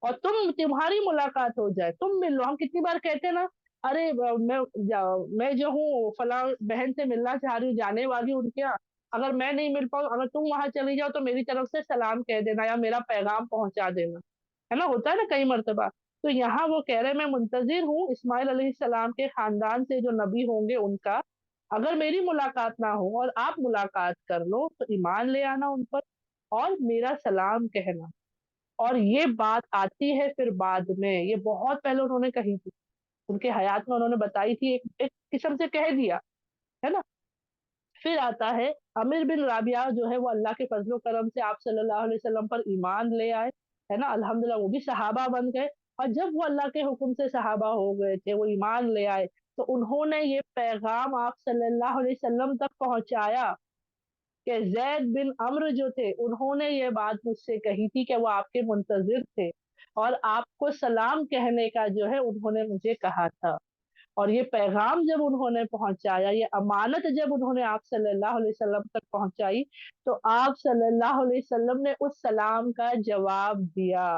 A: और तुम्हारी मुलाकात हो जाए, तुम मिल लो। हम कितनी बार कहते हैं ना, अरे मैं जो हूँ फला बहन से मिलना चाह रही हूँ, जाने वाली हूँ उनके यहाँ, अगर मैं नहीं मिल पाऊँ, अगर तुम वहां चली जाओ तो मेरी तरफ से सलाम कह देना या मेरा पैगाम पहुंचा देना, है ना, होता है ना कई मर्तबा। तो यहाँ वो कह रहे हैं मैं मुंतजिर हूँ इस्माइल अलैहिस्सलाम के खानदान से जो नबी होंगे उनका, अगर मेरी मुलाकात ना हो और आप मुलाकात कर लो तो ईमान ले आना उन पर और मेरा सलाम कहना। और ये बात आती है फिर बाद में, ये बहुत पहले उन्होंने कही थी, उनके हयात में उन्होंने बताई थी, एक किस्म से कह दिया, है ना। फिर आता है अमीर बिन राबिया जो है वो अल्लाह के फजलो करम से आप सल्लल्लाहु अलैहि वसल्लम पर ईमान ले आए, है ना, अल्हम्दुलिल्लाह वो भी सहाबा बन गए। और जब वो अल्लाह के हुक्म से सहाबा हो गए थे, वो ईमान ले आए, तो उन्होंने ये पैगाम आप सल्लल्लाहु अलैहि वसल्लम तक पहुंचाया कि जैद बिन अम्र जो थे उन्होंने ये बात मुझसे कही थी कि वो आपके मुंतजिर थे, और आपको सलाम कहने का जो है उन्होंने मुझे कहा था। اور ये पैगाम जब उन्होंने पहुंचाया, ये अमानत जब उन्होंने आप सल्लल्लाहु अलैहि वसल्लम तक पहुंचाई, तो आप सल्लल्लाहु अलैहि वसल्लम ने उस सलाम का जवाब दिया,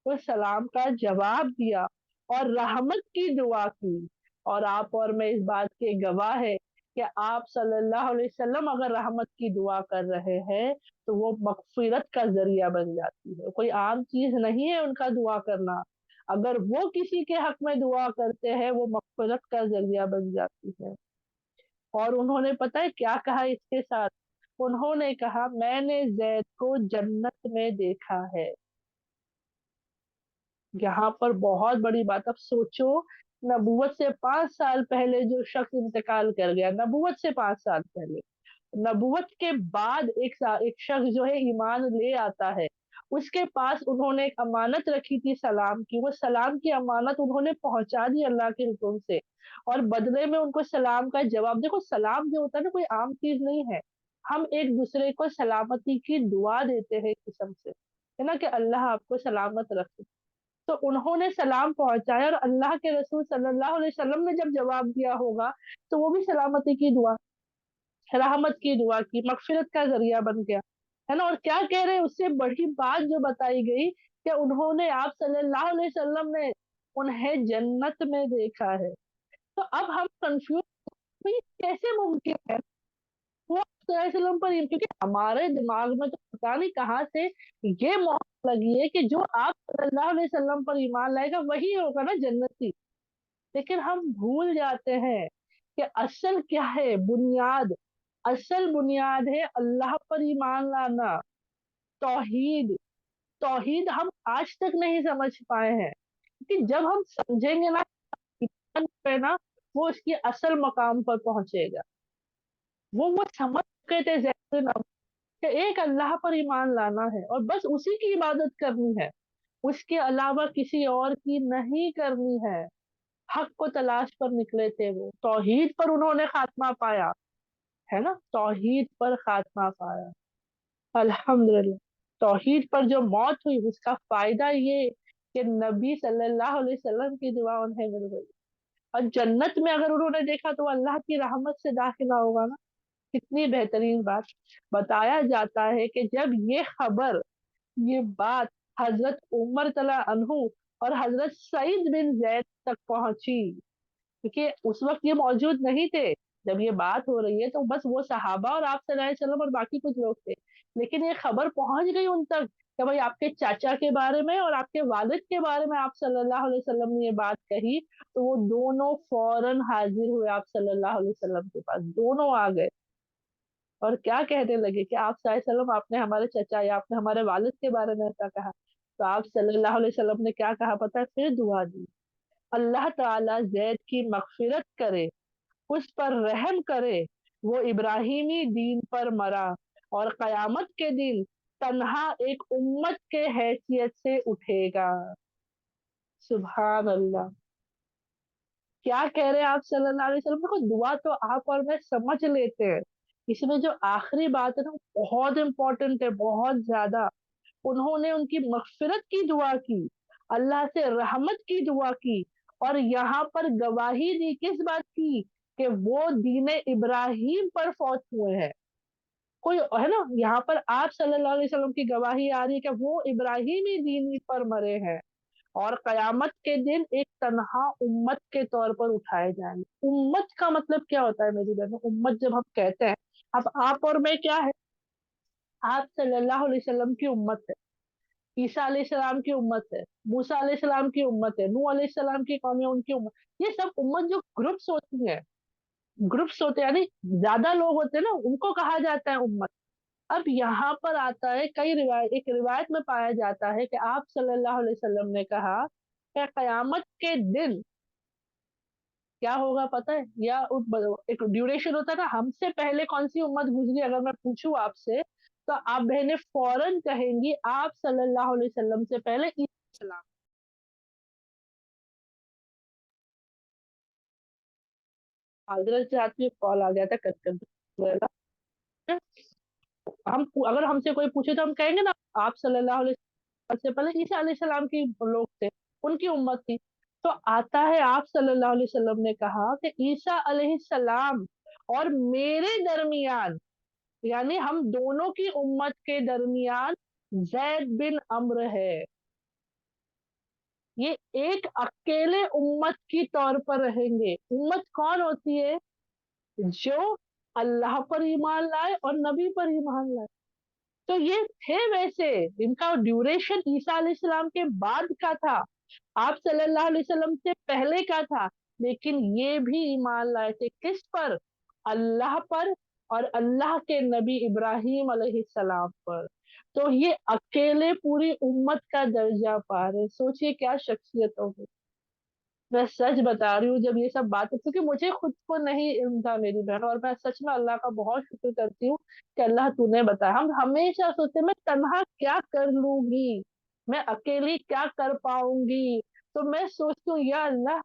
A: उस सलाम का जवाब दिया और रहमत की दुआ की। और आप और मैं इस बात के गवाह है कि आप सल्लल्लाहु अलैहि वसल्लम अगर रहमत की दुआ कर रहे हैं तो वो मगफिरत का जरिया बन जाती है, कोई आम चीज नहीं है उनका दुआ करना। अगर वो किसी के हक में दुआ करते हैं वो मगफिरत का जरिया बन जाती है। और उन्होंने पता है क्या कहा इसके साथ? उन्होंने कहा मैंने जैद को जन्नत में देखा है। यहाँ पर बहुत बड़ी बात, अब सोचो, नबूवत से 5 साल पहले जो शख्स इंतकाल कर गया, नबूवत से 5 साल पहले, नबूवत के बाद एक शख्स जो है ईमान ले आता है, उसके पास उन्होंने एक अमानत रखी थी सलाम की, वो सलाम की अमानत उन्होंने पहुंचा दी अल्लाह के हुक्म से, और बदले में उनको सलाम का जवाब, देखो सलाम जो होता है ना कोई आम चीज नहीं है, हम एक दूसरे को सलामती की दुआ देते हैं किस्म से, है ना, कि अल्लाह आपको सलामत रखे। तो उन्होंने सलाम पहुंचाया और अल्लाह के रसूल सल्लल्लाहु अलैहि वसल्लम ने जब जवाब दिया होगा तो वो भी सलामती की दुआ, रहमत की दुआ की, मगफिरत का जरिया बन गया, है ना। और क्या कह रहे हैं, उससे बड़ी बात जो बताई गई कि उन्होंने, आप सल्लल्लाहु अलैहि वसल्लम ने उन्हें जन्नत में देखा है। तो अब हम कंफ्यूज, कैसे मुमकिन है वो वसल्लम पर, क्योंकि हमारे दिमाग में तो पता नहीं कहाँ से ये मोहर लगी है कि जो आप सल्लल्लाहु अलैहि वसल्लम पर ईमान लाएगा वही होगा ना जन्नती। लेकिन हम भूल जाते हैं कि असल क्या है, बुनियाद, असल बुनियाद है अल्लाह पर ईमान लाना, तौहीद। तौहीद हम आज तक नहीं समझ पाए हैं, कि जब हम समझेंगे ना ईमान पे ना, वो इसकी असल मकाम पर पहुंचेगा। वो समझ चुके थे जैसे कि एक अल्लाह पर ईमान लाना है और बस उसी की इबादत करनी है, उसके अलावा किसी और की नहीं करनी है। हक को तलाश पर निकले थे वो, तौहीद पर उन्होंने खात्मा पाया, है ना, तौहीद पर खात्मा पाया, अल्हम्दुलिल्लाह। तौहीद पर जो मौत हुई उसका फायदा ये कि नबी सल्लल्लाहु अलैहि वसल्लम की दुआ उन्हें मिल गई, और जन्नत में अगर उन्होंने देखा तो अल्लाह की रहमत से दाखिला होगा ना। कितनी बेहतरीन बात। बताया जाता है कि जब ये खबर, ये बात हजरत उमर तला अनहु और हजरत सईद बिन जैद तक पहुंची, क्योंकि उस वक्त ये मौजूद नहीं थे, जब ये बात हो रही है तो बस वो सहाबा और आप सल्लल्लाहु अलैहि वसल्लम और बाकी कुछ लोग थे, लेकिन ये खबर पहुंच गई उन तक कि भाई आपके चाचा के बारे में और आपके वालिद के बारे में आप सल्लल्लाहु अलैहि वसल्लम ने ये बात कही। तो वो दोनों फौरन हाजिर हुए आप सल्लल्लाहु अलैहि वसल्लम के पास, दोनों आ गए और क्या कहने लगे कि आप सल्लल्लाहु अलैहि वसल्लम, आपने हमारे चचा या आपने हमारे वालिद के बारे में ऐसा कहा। तो आप सल्लल्लाहु अलैहि वसल्लम ने क्या कहा पता है, फिर दुआ दी, अल्लाह ताला जैद की मगफिरत करे, उस पर रहम करे, वो इब्राहिमी दीन पर मरा और कयामत के दिन तन्हा एक उम्मत के हैसियत से उठेगा। सुभान अल्लाह। क्या कह रहे हैं आप सल्लल्लाहु अलैहि वसल्लम, देखो दुआ तो आप और मैं समझ लेते हैं, इसमें जो आखिरी बात है ना वो बहुत इंपॉर्टेंट है, बहुत ज्यादा। उन्होंने उनकी मगफिरत की दुआ की, अल्लाह से रहमत की दुआ की, और यहाँ पर गवाही दी किस बात की, कि वो दीन इब्राहिम पर फौत हुए हैं। कोई है ना, यहाँ पर आप सल्लल्लाहु अलैहि वसल्लम की गवाही आ रही है कि वो इब्राहिमी दीन पर मरे हैं और कयामत के दिन एक तन्हा उम्मत के तौर पर उठाए जाएंगे। उम्मत का मतलब क्या होता है मेरी बहनों, उम्मत जब हम कहते हैं, अब आप और मैं क्या है, आप सल्लल्लाहु अलैहि वसल्लम की उम्मत है, ईसा अलैहिस्सलाम की उम्मत है, मूसा अलैहिस्सलाम की उम्मत है, नूह अलैहिस्सलाम की कौम है उनकी उम्मत, ये सब उम्मत जो ग्रुप्स होती है, ग्रुप्स होते हैं यानी ज्यादा लोग होते हैं ना, उनको कहा जाता है उम्मत। अब यहाँ पर आता है, कई रिवायत, एक रिवायत में पाया जाता है कि आप सल्लल्लाहु अलैहि वसल्लम ने कहा कि कयामत के दिन क्या होगा पता है, या एक ड्यूरेशन होता है ना, हमसे पहले कौन सी उम्मत गुजरी, अगर मैं पूछूं आपसे तो आप बहनें फौरन कहेंगी आप सल्लल्लाहु अलैहि वसल्लम से पहले ईसा। माजरत से आपकी कॉल आ गया था, कट कर दो। हम अगर हमसे कोई पूछे तो हम कहेंगे ना आप सल्लल्लाहु अलैहि वसल्लम से पहले ईसा अलैहि सलाम की लोग थे, उनकी उम्मत थी। तो आता है, आप सल्लल्लाहु अलैहि वसल्लम ने कहा कि ईसा अलैहिस्सलाम और मेरे दरमियान, यानी हम दोनों की उम्मत के दरमियान जैद बिन अम्र है। ये एक अकेले उम्मत की तौर पर रहेंगे। उम्मत कौन होती है? जो अल्लाह पर ईमान लाए और नबी पर ईमान लाए। तो ये थे वैसे, इनका ड्यूरेशन ईसा अलैहिस्सलाम के बाद का था, आप सल्लल्लाहु अलैहि वसल्लम से पहले का था, लेकिन ये भी ईमान लाए थे किस पर? अल्लाह पर और अल्लाह के नबी इब्राहिम अलैहिस्सलाम पर। तो ये अकेले पूरी उम्मत का दर्जा पा रहे, सोचिए क्या शख्सियत होगी। मैं सच बता रही हूँ, जब ये सब बातें, क्योंकि मुझे खुद को नहीं इल्म था मेरी बहन, और मैं सच में अल्लाह का बहुत शुक्र करती हूँ कि अल्लाह तूने बताया। हम हमेशा सोचते मैं तन्हा क्या कर लूंगी, मैं अकेली क्या कर पाऊंगी। तो मैं सोचती हूँ या अल्लाह,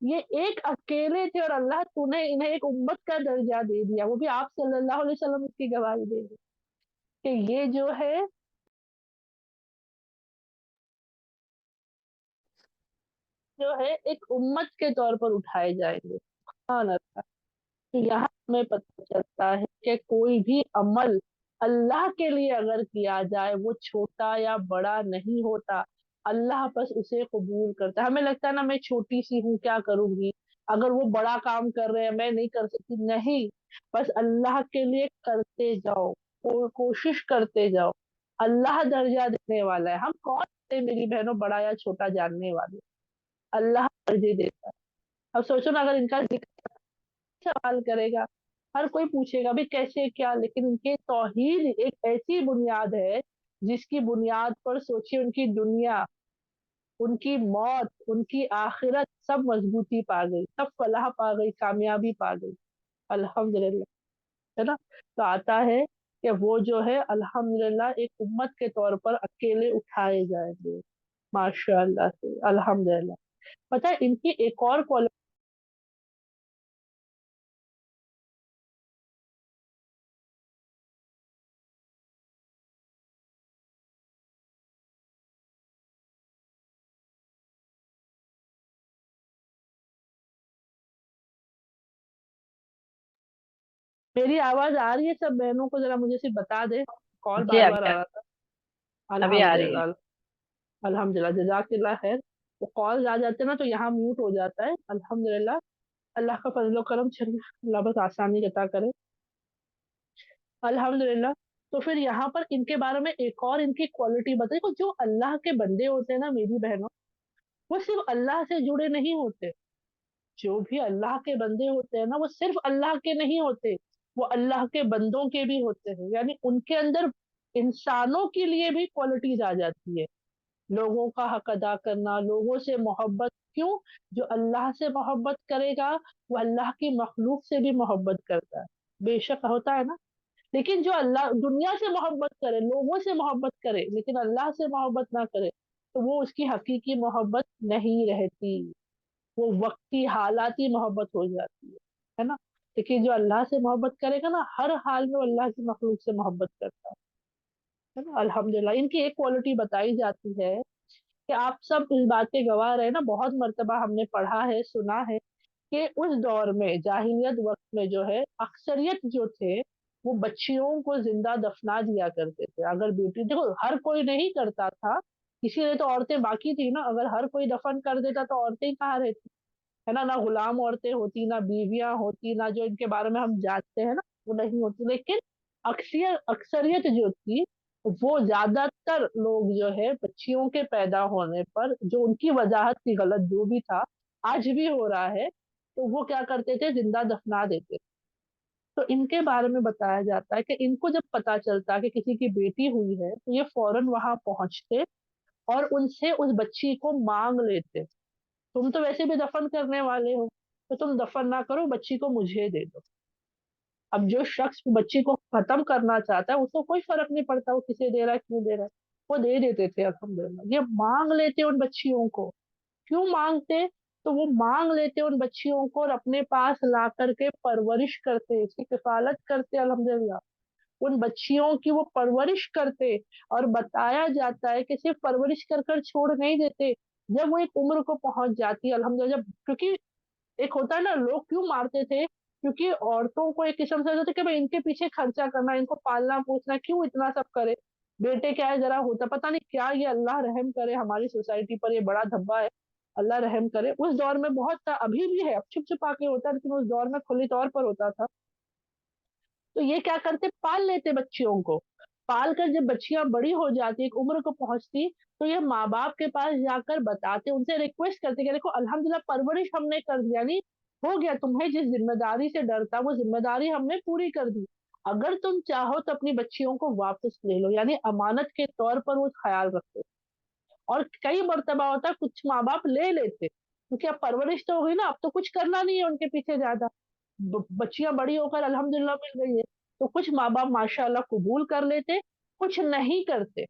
A: ये एक अकेले थे और अल्लाह तूने इन्हें एक उम्मत का दर्जा दे दिया, वो भी आप सल्लल्लाहु अलैहि वसल्लम की गवाही दे दी कि ये जो है एक उम्मत के तौर पर उठाए जाएंगे। सुभान अल्लाह। तो यहाँ हमें पता चलता है कि कोई भी अमल अल्लाह के लिए अगर किया जाए, वो छोटा या बड़ा नहीं होता, अल्लाह बस उसे कबूल करता है। हमें लगता है ना, मैं छोटी सी हूँ क्या करूंगी, अगर वो बड़ा काम कर रहे हैं मैं नहीं कर सकती, नहीं, बस अल्लाह के लिए करते जाओ, कोशिश करते जाओ। अल्लाह दर्जा देने वाला है, हम कौन थे मेरी बहनों बड़ा या छोटा जानने वाले, अल्लाह दर्जे देता है। अब सोचो ना, अगर इनका सवाल करेगा, हर कोई पूछेगा भी कैसे क्या, लेकिन उनके तौहीद एक ऐसी बुनियाद है जिसकी बुनियाद पर सोचिए उनकी दुनिया, उनकी मौत, उनकी आखिरत सब मजबूती पा गई, सब फलाह पा गई, कामयाबी पा गई। अल्हम्दुलिल्लाह। है ना? तो आता है कि वो जो है अल्हम्दुलिल्लाह एक उम्मत के तौर पर अकेले उठाए जाएंगे, माशाअल्लाह से, अल्हम्दुलिल्लाह। पता है इनकी एक और क्वालिटी, मेरी आवाज आ रही है सब बहनों को? जरा मुझे सिर्फ बता दे, कॉल
C: जी
A: बार बार
C: अभी
A: आ रहा था।
C: अभी आ रही है।
A: अल्हम्दुलिल्लाह। अल्हम्दुलिल्लाह, जज़ाकिल्लाह खैर। वो कॉल आ जाते हैं ना तो यहाँ म्यूट हो जाता है, अल्हम्दुलिल्लाह। अल्लाह का फजलो करम, चलिए अल्लाह बस आसानी अता करे, अल्हम्दुलिल्लाह। तो फिर यहाँ पर इनके बारे में एक और इनकी क्वालिटी बताइए, को जो अल्लाह के बंदे होते हैं ना मेरी बहनों, वो सिर्फ अल्लाह से जुड़े नहीं होते। जो भी अल्लाह के बंदे होते हैं ना, वो सिर्फ अल्लाह के नहीं होते, वो अल्लाह के बंदों के भी होते हैं, यानी उनके अंदर इंसानों के लिए भी क्वालिटीज आ जाती है। लोगों का हक अदा करना, लोगों से मोहब्बत। क्यों? जो अल्लाह से मोहब्बत करेगा वो अल्लाह की मखलूक से भी मोहब्बत करता है, बेशक होता है ना। लेकिन जो अल्लाह दुनिया से मोहब्बत करे, लोगों से मोहब्बत करे, लेकिन अल्लाह से मोहब्बत ना करे, तो वो उसकी हकीकी मोहब्बत नहीं रहती, वो वक्ती हालाती मोहब्बत हो जाती है ना। लेकिन जो अल्लाह से मोहब्बत करेगा ना, हर हाल में वो अल्लाह की मखलूक से मोहब्बत करता है ना। अल्हम्दुलिल्लाह। इनकी एक क्वालिटी बताई जाती है कि आप सब इस बात के गवाह रहे ना, बहुत मर्तबा हमने पढ़ा है, सुना है कि उस दौर में, जाहिलियत वक्त में जो है, अक्सरियत जो थे वो बच्चियों को जिंदा दफना दिया करते थे। अगर बेटी, देखो हर कोई नहीं करता था, इसीलिए तो औरतें बाकी थी ना, अगर हर कोई दफन कर देता तो औरतें ही कहाँ रहती, है ना। ना गुलाम औरतें होती, ना बीवियां होती, ना जो इनके बारे में हम जानते हैं ना, वो नहीं होती। लेकिन अक्सरियत जो थी, वो ज्यादातर लोग जो है बच्चियों के पैदा होने पर, जो उनकी वजाहत थी गलत जो भी था, आज भी हो रहा है, तो वो क्या करते थे, जिंदा दफना देते। तो इनके बारे में बताया जाता है कि इनको जब पता चलता कि किसी की बेटी हुई है, तो ये फौरन वहां पहुंचते और उनसे उस बच्ची को मांग लेते। तुम तो वैसे भी दफन करने वाले हो, तो तुम दफन ना करो, बच्ची को मुझे दे दो। अब जो शख्स बच्ची को खत्म करना चाहता है उसको कोई फर्क नहीं पड़ता वो किसे दे रहा है, क्यों दे रहा है, वो दे देते थे अल्हम्दुलिल्लाह। ये मांग लेते उन बच्चियों को। क्यों मांगते? तो वो मांग लेते उन बच्चियों को और अपने पास ला करके परवरिश करते, इसकी किफालत करते, अल्हम्दुलिल्लाह। उन बच्चियों की वो परवरिश करते, और बताया जाता है कि सिर्फ परवरिश कर कर छोड़ नहीं देते, जब वो एक उम्र को पहुंच जाती है अल्हम्दुलिल्लाह, जब क्योंकि एक होता है ना, लोग क्यों मारते थे, क्योंकि औरतों को एक किस्म से होता था कि भाई इनके पीछे खर्चा करना, इनको पालना पोसना, क्यों इतना सब करे। बेटे क्या है, जरा होता पता नहीं क्या, ये अल्लाह रहम करे हमारी सोसाइटी पर, ये बड़ा धब्बा है, अल्लाह रहम करे। उस दौर में बहुत था, अभी भी है, अब छुप छुपा के होता है, लेकिन उस दौर में खुली तौर पर होता था। तो ये क्या करते, पाल लेते बच्चियों को। पाल कर जब बच्चियां बड़ी हो जाती, एक उम्र को पहुंचती, तो ये माँ बाप के पास जाकर बताते, उनसे रिक्वेस्ट करते कि देखो अल्हम्दुलिल्लाह परवरिश हमने कर दी, यानी हो गया, तुम्हें जिस जिम्मेदारी से डर था वो जिम्मेदारी हमने पूरी कर दी। अगर तुम चाहो तो अपनी बच्चियों को वापस ले लो, यानी अमानत के तौर पर वो ख्याल रखते। और कई मर्तबा होता है कुछ माँ बाप ले लेते, क्योंकि अब परवरिश तो हुई ना, अब तो कुछ करना नहीं है उनके पीछे ज्यादा, बच्चियां बड़ी होकर अल्हम्दुलिल्लाह मिल गई है, तो कुछ माँ बाप माशाल्लाह कबूल कर लेते, कुछ नहीं करते।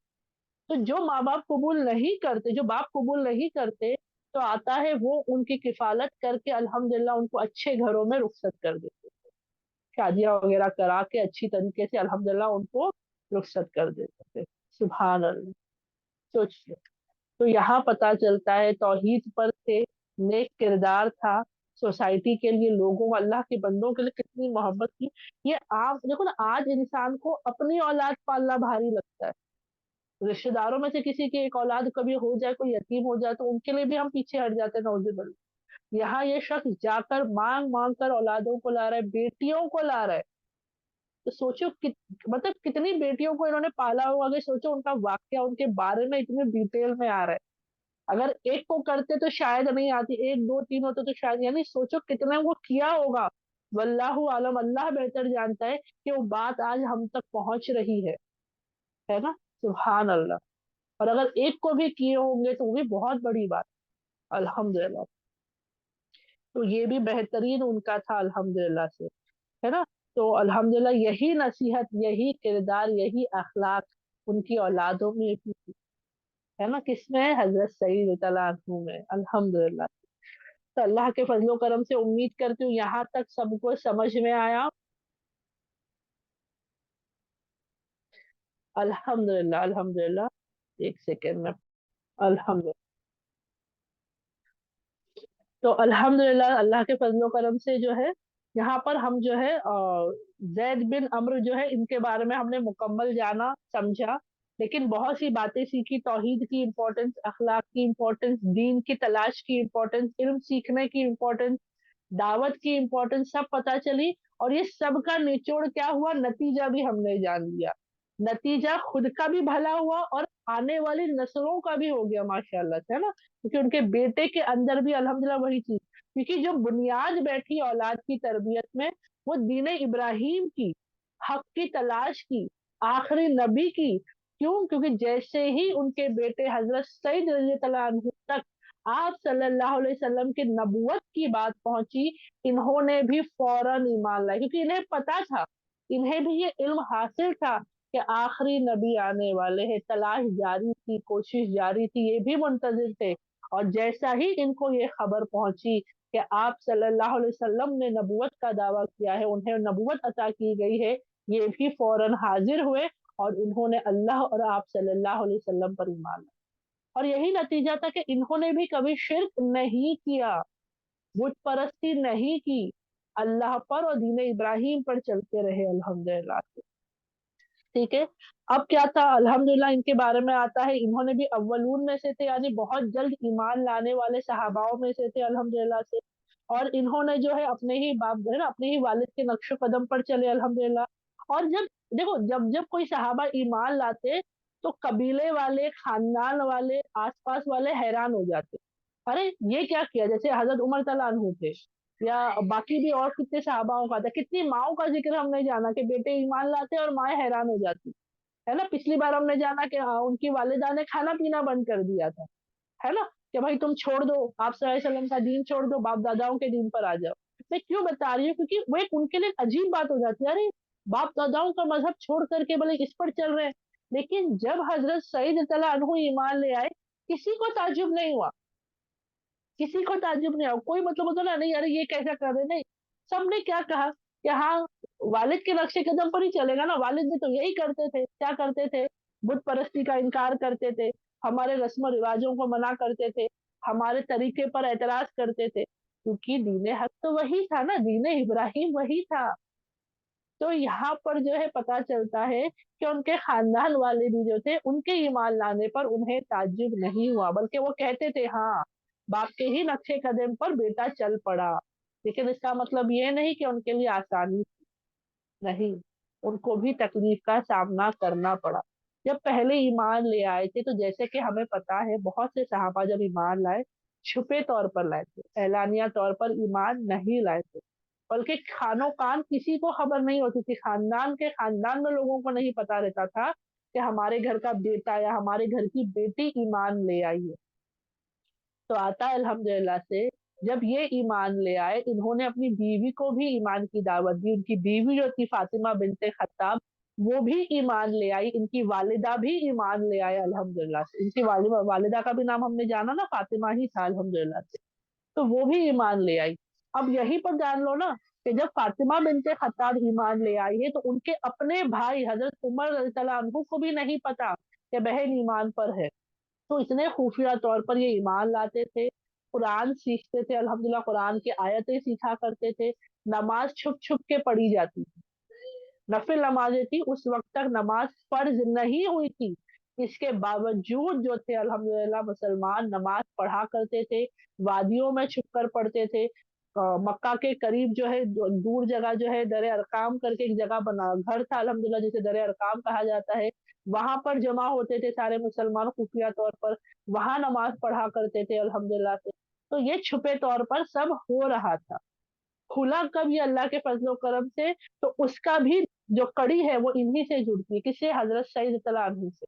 A: तो जो माँ बाप कबूल नहीं करते, जो बाप कबूल नहीं करते, तो आता है वो उनकी किफालत करके अल्हम्दुलिल्लाह उनको अच्छे घरों में रुखसत कर देते, शादियां वगैरह करा के अच्छी तरीके से अल्हम्दुलिल्लाह उनको रुखसत कर देते थे। सुभान अल्लाह। सोचिए, तो यहाँ पता चलता है तौहीद पर से नेक किरदार था, सोसाइटी के लिए, लोगों, अल्लाह के बंदों के लिए कितनी मोहब्बत की। ये आप देखो ना, आज इंसान को अपनी औलाद पालना भारी लगता है, रिश्तेदारों में से किसी की एक औलाद कभी हो जाए, कोई यतीम हो जाए, तो उनके लिए भी हम पीछे हट जाते हैं, नौजुबान। यहाँ ये शख्स जाकर मांग मांग कर औलादों को ला रहा है, बेटियों को ला रहा है। तो सोचो मतलब कितनी बेटियों को इन्होंने पाला होगा, अगर सोचो उनका वाक्य, उनके बारे में इतने डिटेल में आ रहा है। अगर एक को करते तो शायद नहीं आती, एक दो तीन होते तो शायद, यानी सोचो कितना वो किया होगा। वल्लाहु आलम, अल्लाह बेहतर जानता है कि वो बात आज हम तक पहुंच रही है ना। सुभान अल्लाह। और अगर एक को भी किए होंगे तो वो भी बहुत बड़ी बात, अल्हम्दुलिल्लाह। तो ये भी बेहतरीन उनका था अल्हम्दुलिल्लाह से, है ना। तो अल्हम्दुलिल्लाह यही नसीहत, यही किरदार, यही अखलाक उनकी औलादों में भी थी, है ना। किसमें, हजरत सईद तआला अन्हु में, अल्हम्दुलिल्लाह। तो अल्लाह के फजलो करम से उम्मीद करती हूँ यहाँ तक सबको समझ में आया। अल्हम्दुलिल्लाह, अल्हम्दुलिल्लाह। एक सेकेंड में, अल्हम्दुलिल्लाह। तो अल्हम्दुलिल्लाह अल्लाह के फजलो करम से जो है, यहाँ पर हम जो है जैद बिन अम्र जो है, इनके बारे में हमने मुकम्मल जाना समझा, लेकिन बहुत सी बातें सीखी, तौहीद की इम्पोर्टेंस, अखलाक की इम्पोर्टेंस, दीन की तलाश की इम्पोर्टेंस, इल्म सीखने की इम्पोर्टेंस, दावत की इम्पोर्टेंस, सब पता चली। और ये सब का निचोड़ क्या हुआ, नतीजा भी हमने जान लिया। नतीजा खुद का भी भला हुआ और आने वाली नस्लों का भी हो गया माशाल्लाह से, है ना, क्योंकि उनके बेटे के अंदर भी अल्हम्दुलिल्लाह वही चीज, क्योंकि जो बुनियाद बैठी औलाद की तरबियत में, वो दीन इब्राहिम की, हक की तलाश की, आखिरी नबी की। क्यों, क्योंकि जैसे ही उनके बेटे हजरत सईद रज़ी अल्लाह अन्हु तक आप सल्लल्लाहु अलैहि वसल्लम की नबूवत की बात पहुंची, इन्होंने भी फौरन ईमान लाया, क्योंकि इन्हें पता था, इन्हें भी ये इल्म हासिल था कि आखिरी नबी आने वाले हैं। तलाश जारी थी, कोशिश जारी थी, ये भी मुंतजिर थे। और जैसा ही इनको ये खबर पहुंची कि आप सल्लल्लाहु अलैहि वसल्लम ने नबूवत का दावा किया है, उन्हें नबूवत अता की गई है, ये भी फौरन हाजिर हुए और इन्होंने अल्लाह और आप सल्लल्लाहु अलैहि वसल्लम पर ईमान लाया। और यही नतीजा था कि इन्होंने भी कभी शिर्क नहीं किया, बुत परस्ती नहीं की, अल्लाह पर और दीन इब्राहिम पर चलते रहे अल्हम्दुलिल्लाह। ठीक है। अब क्या था, अल्हम्दुलिल्लाह इनके बारे में आता है, इन्होंने भी अव्वलून में से थे, यानी बहुत जल्द ईमान लाने वाले सहाबाओं में से थे अल्हम्दुलिल्लाह से। और इन्होंने जो है अपने ही बाप जो है ना, अपने ही वालिद के नक्श कदम पर चले अल्हम्दुलिल्लाह। और जब देखो, जब जब कोई सहाबा ईमान लाते, तो कबीले वाले, खानदान वाले, आसपास वाले हैरान हो जाते, अरे ये क्या किया, जैसे हजरत उमर तआला अन्हु थे, या बाकी भी और कितने सहाबाओं का था, कितनी माओं का जिक्र हमने जाना कि बेटे ईमान लाते और माएं हैरान हो जाती, है ना। पिछली बार हमने जाना कि उनकी वालिदा ने खाना पीना बंद कर दिया था, है ना, कि भाई तुम छोड़ दो, आप सल्लल्लाहु अलैहि वसल्लम का दीन छोड़ दो, बाप दादाओं के दीन पर आ जाओ। मैं क्यों बता रही हूँ, क्योंकि वो एक उनके लिए अजीब बात हो जाती है, अरे बाप दादाओं का मजहब छोड़ करके बोले इस पर चल रहे हैं। लेकिन जब हजरत सईद तआला अन्हु ईमान ले आए, किसी को ताज्जुब नहीं हुआ, किसी को ताज्जुब नहीं हुआ, कोई मतलब होता ना, नहीं अरे ये कैसा कर रहे, नहीं। सबने क्या कहा कि हाँ, वालिद के नक्शे कदम पर ही चलेगा ना, वालिद भी तो यही करते थे, क्या करते थे, बुत परस्ती का इनकार करते थे, हमारे रस्म रिवाजों को मना करते थे, ہمارے طریقے پر اعتراض کرتے تھے، کیونکہ دین حق تو وہی تھا نا، دین ابراہیم وہی تھا۔ تو یہاں پر جو ہے پتا چلتا ہے کہ ان کے خاندان والے بھی جو تھے، ان کے ایمان لانے پر انہیں تعجب نہیں ہوا، بلکہ وہ کہتے تھے ہاں باپ کے ہی نقشے قدم پر بیٹا چل پڑا۔ لیکن اس کا مطلب یہ نہیں کہ ان کے لیے آسانی نہیں، ان کو بھی تکلیف کا سامنا کرنا پڑا۔ جب پہلے ایمان لے آئے تھے تو جیسے کہ ہمیں پتا ہے بہت سے صحابہ جب ایمان لائے چھپے طور پر لائے تھے، اعلانیہ طور پر ایمان نہیں لائے تھے، بلکہ خانوں کان کسی کو خبر نہیں ہوتی تھی، خاندان میں لوگوں کو نہیں پتا رہتا تھا کہ ہمارے گھر کا بیٹا یا ہمارے گھر کی بیٹی ایمان لے آئی ہے۔ تو آتا ہے الحمدللہ سے جب یہ ایمان لے آئے، انہوں نے اپنی بیوی کو بھی ایمان کی دعوت دی، ان کی بیوی جو تھی فاطمہ بنت خطاب وہ بھی ایمان لے آئی، ان کی والدہ بھی ایمان لے آئے الحمدللہ سے، ان کی والدہ کا بھی نام ہم نے جانا نا فاطمہ ہی تھا الحمدللہ سے، تو وہ بھی ایمان لے آئی۔ اب یہی پر جان لو نا کہ جب فاطمہ بنت خطاب ایمان لے آئی ہے تو ان کے اپنے بھائی حضرت عمر رضی اللہ عنہ کو بھی نہیں پتا کہ بہن ایمان پر ہے، تو اتنے خفیہ طور پر یہ ایمان لاتے تھے، قرآن سیکھتے تھے، الحمدللہ قرآن کی آیتیں سیکھا کرتے تھے، نماز چھپ چھپ کے پڑھی جاتی تھی، نفل نمازیں تھی، اس وقت تک نماز فرض نہیں ہوئی تھی، اس کے باوجود جو تھے الحمدللہ مسلمان نماز پڑھا کرتے تھے، وادیوں میں چھپ کر پڑھتے تھے، مکہ کے قریب جو ہے دور جگہ جو ہے در ارقام کر کے ایک جگہ بنا گھر تھا الحمدللہ جسے در ارقام کہا جاتا ہے، وہاں پر جمع ہوتے تھے سارے مسلمان خفیہ طور پر، وہاں نماز پڑھا کرتے تھے الحمدللہ سے۔ تو یہ چھپے طور پر سب ہو رہا تھا، کھلا کب یہ اللہ کے فضل و کرم سے، تو اس کا بھی جو کڑی ہے وہ انہی سے جڑتی ہے، کس سے؟ حضرت سعید رضی اللہ عنہ سے۔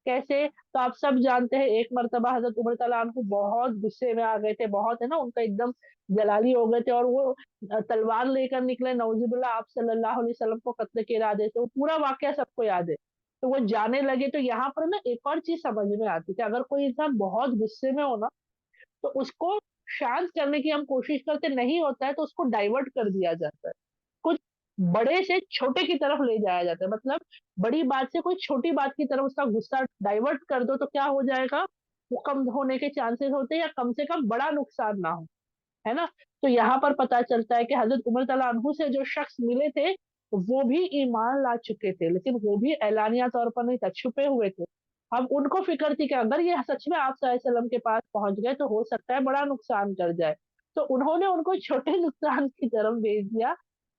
A: کیسے؟ تو آپ سب جانتے ہیں ایک مرتبہ حضرت عمر رضی اللہ عنہ بہت غصے میں آ گئے تھے، بہت ہے نا ان کا ایک دم جلالی ہو گئے تھے، اور وہ تلوار لے کر نکلے نعوذ باللہ آپ صلی اللہ علیہ وسلم کو قتل کے ارادے سے، وہ پورا واقعہ سب کو یاد ہے، تو وہ جانے لگے۔ تو یہاں پر نا ایک اور چیز سمجھ میں آتی کہ اگر کوئی انسان بہت غصے میں ہو نا تو اس کو شانت کرنے کی ہم کوشش کرتے نہیں ہوتا ہے تو اس کو ڈائیورٹ کر دیا جاتا ہے، کچھ بڑے سے چھوٹے کی طرف لے جایا جاتا ہے، مطلب بڑی بات سے کوئی چھوٹی بات کی طرف اس کا غصہ ڈائیورٹ کر دو تو کیا ہو جائے گا، وہ کم ہونے کے چانسز ہوتے ہیں یا کم سے کم بڑا نقصان نہ ہو، ہے نا۔ تو یہاں پر پتا چلتا ہے کہ حضرت عمر رضی اللہ عنہ سے جو شخص ملے تھے وہ بھی ایمان لا چکے تھے، لیکن وہ بھی اعلانیہ طور پر نہیں تھا، چھپے ہوئے تھے۔ اب ان کو فکر تھی کہ اگر یہ سچ میں آپ صلی اللہ علیہ وسلم کے پاس پہنچ گئے تو ہو سکتا ہے بڑا نقصان کر جائے، تو انہوں نے ان کو چھوٹے نقصان کی طرف بھیج دیا،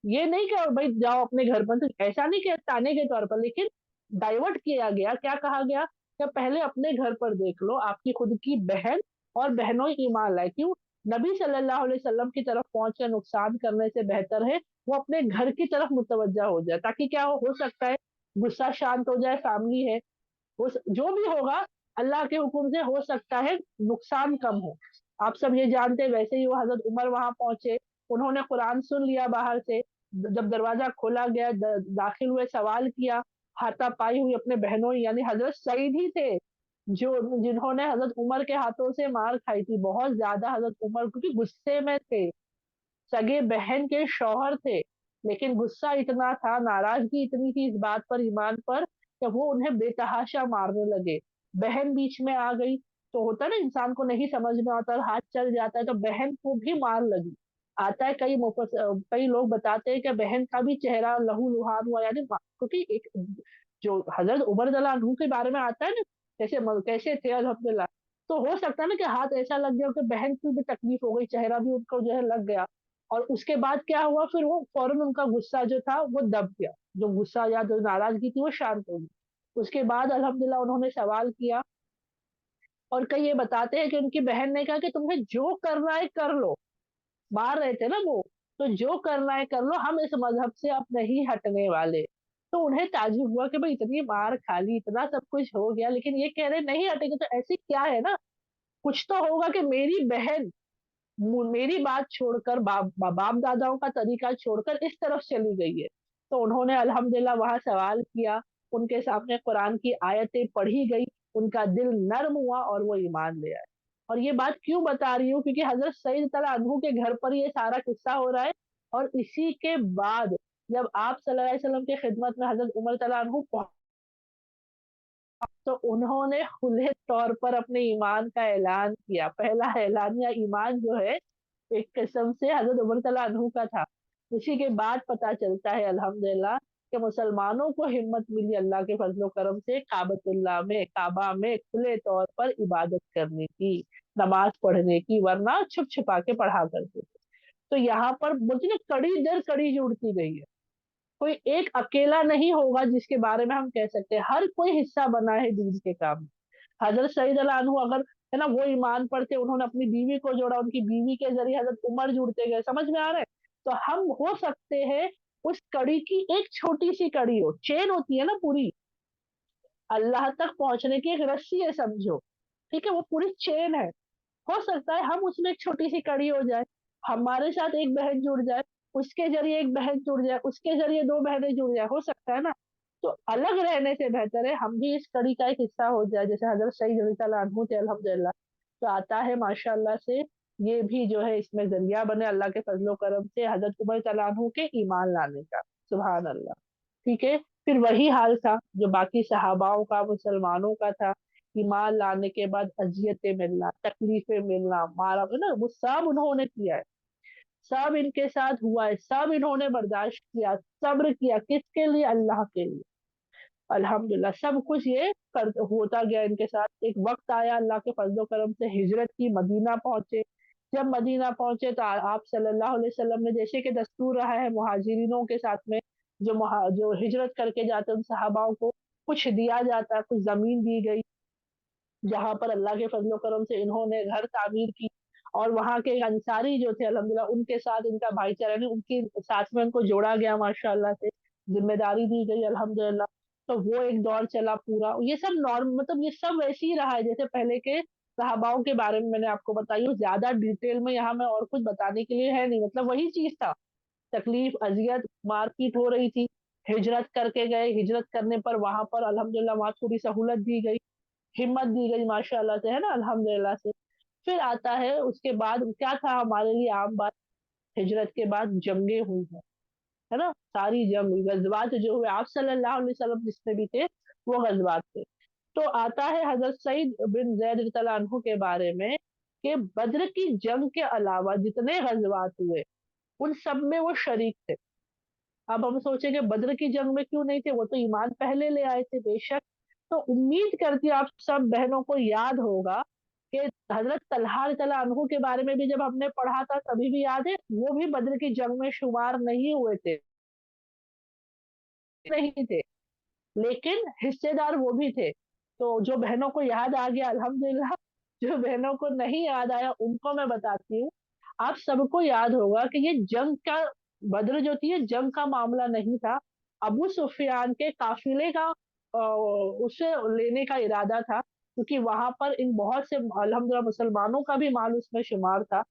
A: یہ نہیں کہ بھائی جاؤ اپنے گھر پر، ایسا نہیں کہ تانے کے طور پر، لیکن ڈائیورٹ کیا گیا، کیا کہا گیا کہ پہلے اپنے گھر پر دیکھ لو، آپ کی خود کی بہن اور بہنوں ایمان لائے، کیوں؟ نبی صلی اللہ علیہ وسلم کی طرف پہنچ کے نقصان کرنے سے بہتر ہے وہ اپنے گھر کی طرف متوجہ ہو جائے، تاکہ کیا ہو سکتا ہے غصہ شانت ہو جائے، فیملی ہے، جو بھی ہوگا اللہ کے حکم سے ہو سکتا ہے نقصان کم ہو۔ آپ سب یہ جانتے ہیں، ویسے ہی وہ حضرت عمر وہاں پہنچے، انہوں نے قرآن سن لیا باہر سے، جب دروازہ کھولا گیا داخل ہوئے، سوال کیا، ہاتھا پائی ہوئی اپنے بہنوں یعنی حضرت سعید ہی تھے جو جنہوں نے حضرت عمر کے ہاتھوں سے مار کھائی تھی بہت زیادہ، حضرت عمر کیونکہ غصے میں تھے، سگے بہن کے شوہر تھے، لیکن غصہ اتنا تھا، ناراضگی اتنی تھی اس بات پر، ایمان پر، کہ وہ انہیں بے تحاشا مارنے لگے، بہن بیچ میں آ گئی، تو ہوتا ہے نا انسان کو نہیں سمجھ میں آتا اور ہاتھ چل جاتا ہے، تو بہن کو بھی مار لگی۔ آتا ہے کئی لوگ بتاتے ہیں کہ بہن کا بھی چہرہ لہو لہان ہوا، یعنی کیونکہ ایک جو حضرت عمر رضی اللہ عنہ کے بارے میں آتا ہے نا کیسے تھے الحمدللہ، تو ہو سکتا ہے نا کہ ہاتھ ایسا لگ گیا کہ بہن کی بھی تکلیف ہو گئی، چہرہ بھی ان کو جو ہے لگ گیا، اور اس کے بعد کیا ہوا، پھر وہ فوراً ان کا غصہ جو تھا وہ دب گیا، جو غصہ یا جو ناراضگی تھی وہ شانت ہو گئی۔ اس کے بعد الحمدللہ انہوں نے سوال کیا، اور کئی یہ بتاتے ہیں کہ ان کی بہن نے کہا کہ تمہیں جو کرنا ہے کر لو، مار رہے تھے نا وہ، تو جو کرنا ہے کر لو، ہم اس مذہب سے اب نہیں ہٹنے والے۔ تو انہیں تعجب ہوا کہ بھائی اتنی مار کھا لی، اتنا سب کچھ ہو گیا، لیکن یہ کہہ رہے نہیں ہٹیں گے، تو ایسی کیا ہے نا، کچھ تو ہوگا کہ میری بہن میری بات چھوڑ کر باپ داداؤں کا طریقہ چھوڑ کر اس طرف چلی گئی ہے۔ تو انہوں نے الحمدللہ وہاں سوال کیا، ان کے سامنے قرآن کی آیتیں پڑھی گئی، ان کا دل نرم ہوا اور وہ ایمان لے آئے۔ اور یہ بات کیوں بتا رہی ہوں، کیونکہ حضرت سعید تعالیٰ عنہ کے گھر پر یہ سارا قصہ ہو رہا ہے، اور اسی کے بعد جب آپ صلی اللہ علیہ وسلم کی خدمت میں حضرت عمر تعالیٰ عنہ تو انہوں نے खुले طور پر अपने ईमान का ऐलान किया। पहला ऐलानिया ईमान जो है एक किस्म से हजरत उमर तला अनहु का था। उसी के बाद पता चलता है अल्हम्दुलिल्लाह कि मुसलमानों को हिम्मत मिली अल्लाह के फजलो करम से काबतुल्लाह में, काबा में खुले तौर पर इबादत करने की, नमाज पढ़ने की, वरना छुप छुपा के पढ़ा करते थे। तो यहाँ पर बोलते ना कड़ी दर कड़ी जुड़ती गई है। कोई एक अकेला नहीं होगा जिसके बारे में हम कह सकते हैं, हर कोई हिस्सा बना है दीन के काम में। हजरत सईद अल अनहु अगर है ना वो ईमान पर थे, उन्होंने अपनी बीवी को जोड़ा, उनकी बीवी के जरिए हजरत उमर जुड़ते गए, समझ में आ रहा है? तो हम हो सकते हैं उस कड़ी की एक छोटी सी कड़ी हो, चेन होती है ना पूरी, अल्लाह तक पहुंचने की एक रस्सी है समझो, ठीक है, वो पूरी चेन है। हो सकता है हम उसमें एक छोटी सी कड़ी हो जाए, हमारे साथ एक बहन जुड़ जाए, उसके जरिए एक बहन जुड़ जाए, उसके जरिए दो बहनें जुड़ जाए, हो सकता है ना। तो अलग रहने से बेहतर है हम भी इस कड़ी का एक हिस्सा हो जाए, जैसे हजरत सईद रज़ी अल्लाह अन्हु थे अल्हम्दुलिल्लाह। तो आता है माशाअल्लाह से ये भी जो है इसमें जरिया बने अल्लाह के फजलो करम से हजरत उमर तआला अन्हु के ईमान लाने का। सुभान अल्लाह। ठीक है, फिर वही हाल था जो बाकी सहाबाओं का, मुसलमानों का था। ईमान लाने के बाद अजियतें मिलना, तकलीफें मिलना, मारा है ना, वो सब उन्होंने किया है, सब इनके साथ हुआ है, सब इन्होंने बर्दाश्त किया, सब्र किया, किसके लिए? अल्लाह के लिए। अल्हम्दुलिल्लाह सब कुछ ये कर होता गया इनके साथ। एक वक्त आया अल्लाह के फजलो करम से हिजरत की, मदीना पहुंचे। जब मदीना पहुंचे तो आप सल्लल्लाहु अलैहि वसल्लम ने, जैसे कि दस्तूर रहा है मुहाजिरीनों के साथ में, जो हिजरत करके जाते उन सहाबाओं को कुछ दिया जाता, कुछ जमीन दी गई, जहाँ पर अल्लाह के फजलो करम से इन्होंने घर तामीर की। और वहाँ के अंसारी जो थे अल्हम्दुलिल्लाह उनके साथ इनका भाईचारा नहीं, उनके साथ में उनको जोड़ा गया माशाअल्लाह से, जिम्मेदारी दी गई अल्हम्दुलिल्लाह। तो वो एक दौर चला पूरा, ये सब नॉर्म मतलब ये सब वैसे ही रहा है जैसे पहले के सहाबाओं के बारे में मैंने आपको बताई हूँ। ज्यादा डिटेल में यहाँ मैं और कुछ बताने के लिए है नहीं, मतलब वही चीज था, तकलीफ, अजियत, मारपीट हो रही थी। हिजरत करके गए, हिजरत करने पर वहां पर अल्हम्दुलिल्लाह वहाँ थोड़ी सहूलत दी गई, हिम्मत दी गई माशाअल्लाह से, है ना, अल्हम्दुलिल्लाह से। फिर आता है उसके बाद क्या था हमारे लिए आम बात, हिजरत के बाद जंगें हुई है ना, सारी जंग गजवात जो हुए, आप सल्लल्लाहु अलैहि वसल्लम जिसमें भी थे वो गजवात थे। तो आता है हजरत सईद बिन जैद रज़ियल्लाहु अन्हु के बारे में कि बद्र की जंग के अलावा जितने गजवात हुए उन सब में वो शरीक थे। अब हम सोचेंगे बद्र की जंग में क्यों नहीं थे, वो तो ईमान पहले ले आए थे बेशक। तो उम्मीद करती हूँ आप सब बहनों को याद होगा कि हजरत तलहा रज़ियल्लाहु अन्हु के बारे में भी जब हमने पढ़ा था तभी भी याद है, वो भी बद्र की जंग में शुमार नहीं हुए थे, नहीं थे, लेकिन हिस्सेदार वो भी थे। तो जो बहनों को याद आ गया अल्हम्दुलिल्लाह, जो बहनों को नहीं याद आया उनको मैं बताती हूँ। आप सबको याद होगा कि ये जंग का, बद्र जो थी ये जंग का मामला नहीं था, अबू सुफियान के काफिले का उसे लेने का इरादा था, क्योंकि वहां पर इन बहुत से अल्हम्दुलिल्लाह मुसलमानों का भी माल उसमें शुमार था,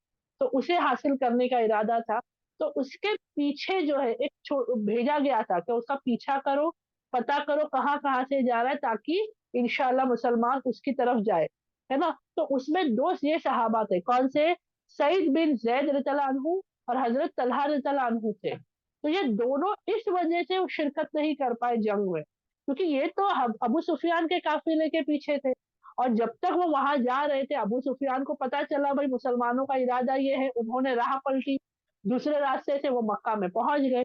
A: तो उसे हासिल करने का इरादा था। तो उसके पीछे जो है एक भेजा गया था कि उसका पीछा करो, पता करो कहाँ कहाँ से जा रहा है, ताकि इंशाल्लाह मुसलमान उसकी तरफ जाए, है ना। तो उसमें दो ये सहाबा थे, कौन से? सईद बिन जैद रज़ियल्लाहु अन्हु और हजरत तलहा रज़ियल्लाहु अन्हु थे। तो ये दोनों इस वजह से वो शिरकत नहीं कर पाए जंग में, क्योंकि ये तो अबू सुफियान के काफिले के पीछे थे। और जब तक वो वहां जा रहे थे अबू सुफियान को पता चला भाई मुसलमानों का इरादा ये है, उन्होंने राह पलटी, दूसरे रास्ते से वो मक्का में पहुंच गए।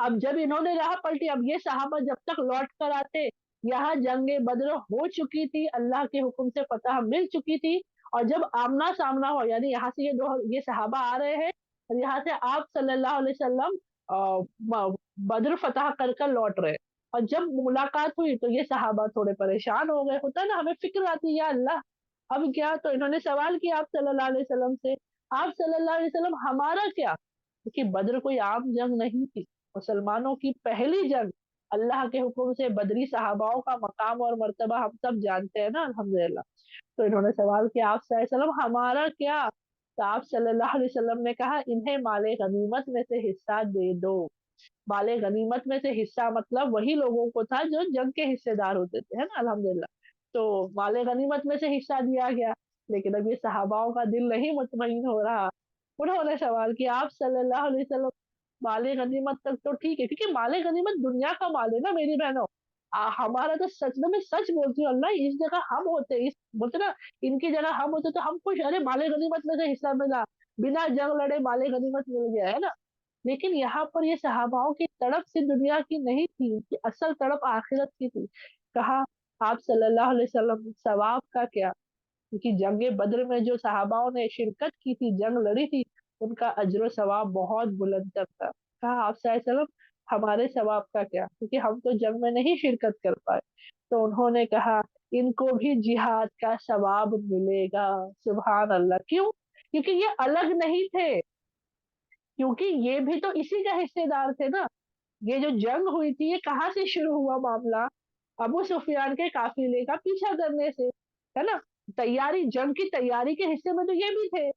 A: अब जब इन्होंने राह पलटी, अब ये सहाबा जब तक लौट कर आते, यहाँ जंगे बद्र हो चुकी थी, अल्लाह के हुक्म से फतह मिल चुकी थी। और जब आमना सामना हो, यानी यहाँ से ये सहाबा आ रहे हैं और यहाँ से आप सल्लल्लाहु अलैहि वसल्लम बद्र फतह कर कर लौट रहे। और जब मुलाकात हुई तो ये सहाबा थोड़े परेशान हो गए, होता है ना, हमें फिक्र आती है या अल्लाह अब क्या। तो इन्होंने सवाल किया आप सल्लल्लाहु अलैहि वसल्लम से, आप सल्लल्लाहु अलैहि वसल्लम हमारा क्या, क्योंकि बद्र कोई आम जंग नहीं थी, मुसलमानों की पहली जंग, अल्लाह के हुक्म से बदरी सहाबाओं का मकाम और मर्तबा हम सब जानते हैं ना अल्हम्दुलिल्लाह। तो इन्होंने सवाल किया आप सल्लल्लाहु अलैहि वसल्लम हमारा क्या, तो आप सल्लल्लाहु अलैहि वसल्लम ने कहा इन्हें माले गनीमत में से हिस्सा दे दो। माले गनीमत में से हिस्सा मतलब वही लोगों को था जो जंग के हिस्सेदार होते थे, है ना, अल्हम्दुलिल्लाह। तो माले गनीमत में से हिस्सा दिया गया। लेकिन अब ये सहाबाओं का दिल नहीं मुतमईन हो रहा, उन्होंने सवाल किया आप सल्लल्लाहु अलैहि वसल्लम माले गनीमत तक तो ठीक है, क्योंकि माले गनीमत दुनिया का माल है ना मेरी बहनों, हमारा तो सच में, मैं सच बोलती हूँ, अल्लाह इस जगह हम होते, इस बोलते ना, इनकी जगह हम होते तो हम खुश, अरे माले गनीमत में से हिस्सा मिला, बिना जंग लड़े माले गनीमत मिल गया, है ना। लेकिन यहाँ पर ये सहाबाओं की तड़प से दुनिया की नहीं थी, कि असल तड़प आखिरत की थी। कहा आप सल्लल्लाहु अलैहि वसल्लम, सवाब का क्या, क्योंकि जंगे बद्र में जो सहाबाओं ने शिरकत की थी, जंग लड़ी थी, उनका अजर सवाब बहुत बुलंद तक था। कहा आप सल्लल्लाहु अलैहि वसल्लम, हमारे सवाब का क्या, क्योंकि हम तो जंग में नहीं शिरकत कर पाए। तो उन्होंने कहा इनको भी जिहाद का सवाब मिलेगा। सुभान अल्लाह। क्यों? क्योंकि ये अलग नहीं थे, क्योंकि ये भी तो इसी का हिस्सेदार थे ना। ये जो जंग हुई थी, ये कहाँ से शुरू हुआ मामला? अबू सुफियान के काफिले का पीछा करने से, है ना। तैयारी, जंग की तैयारी के हिस्से में तो ये भी थे।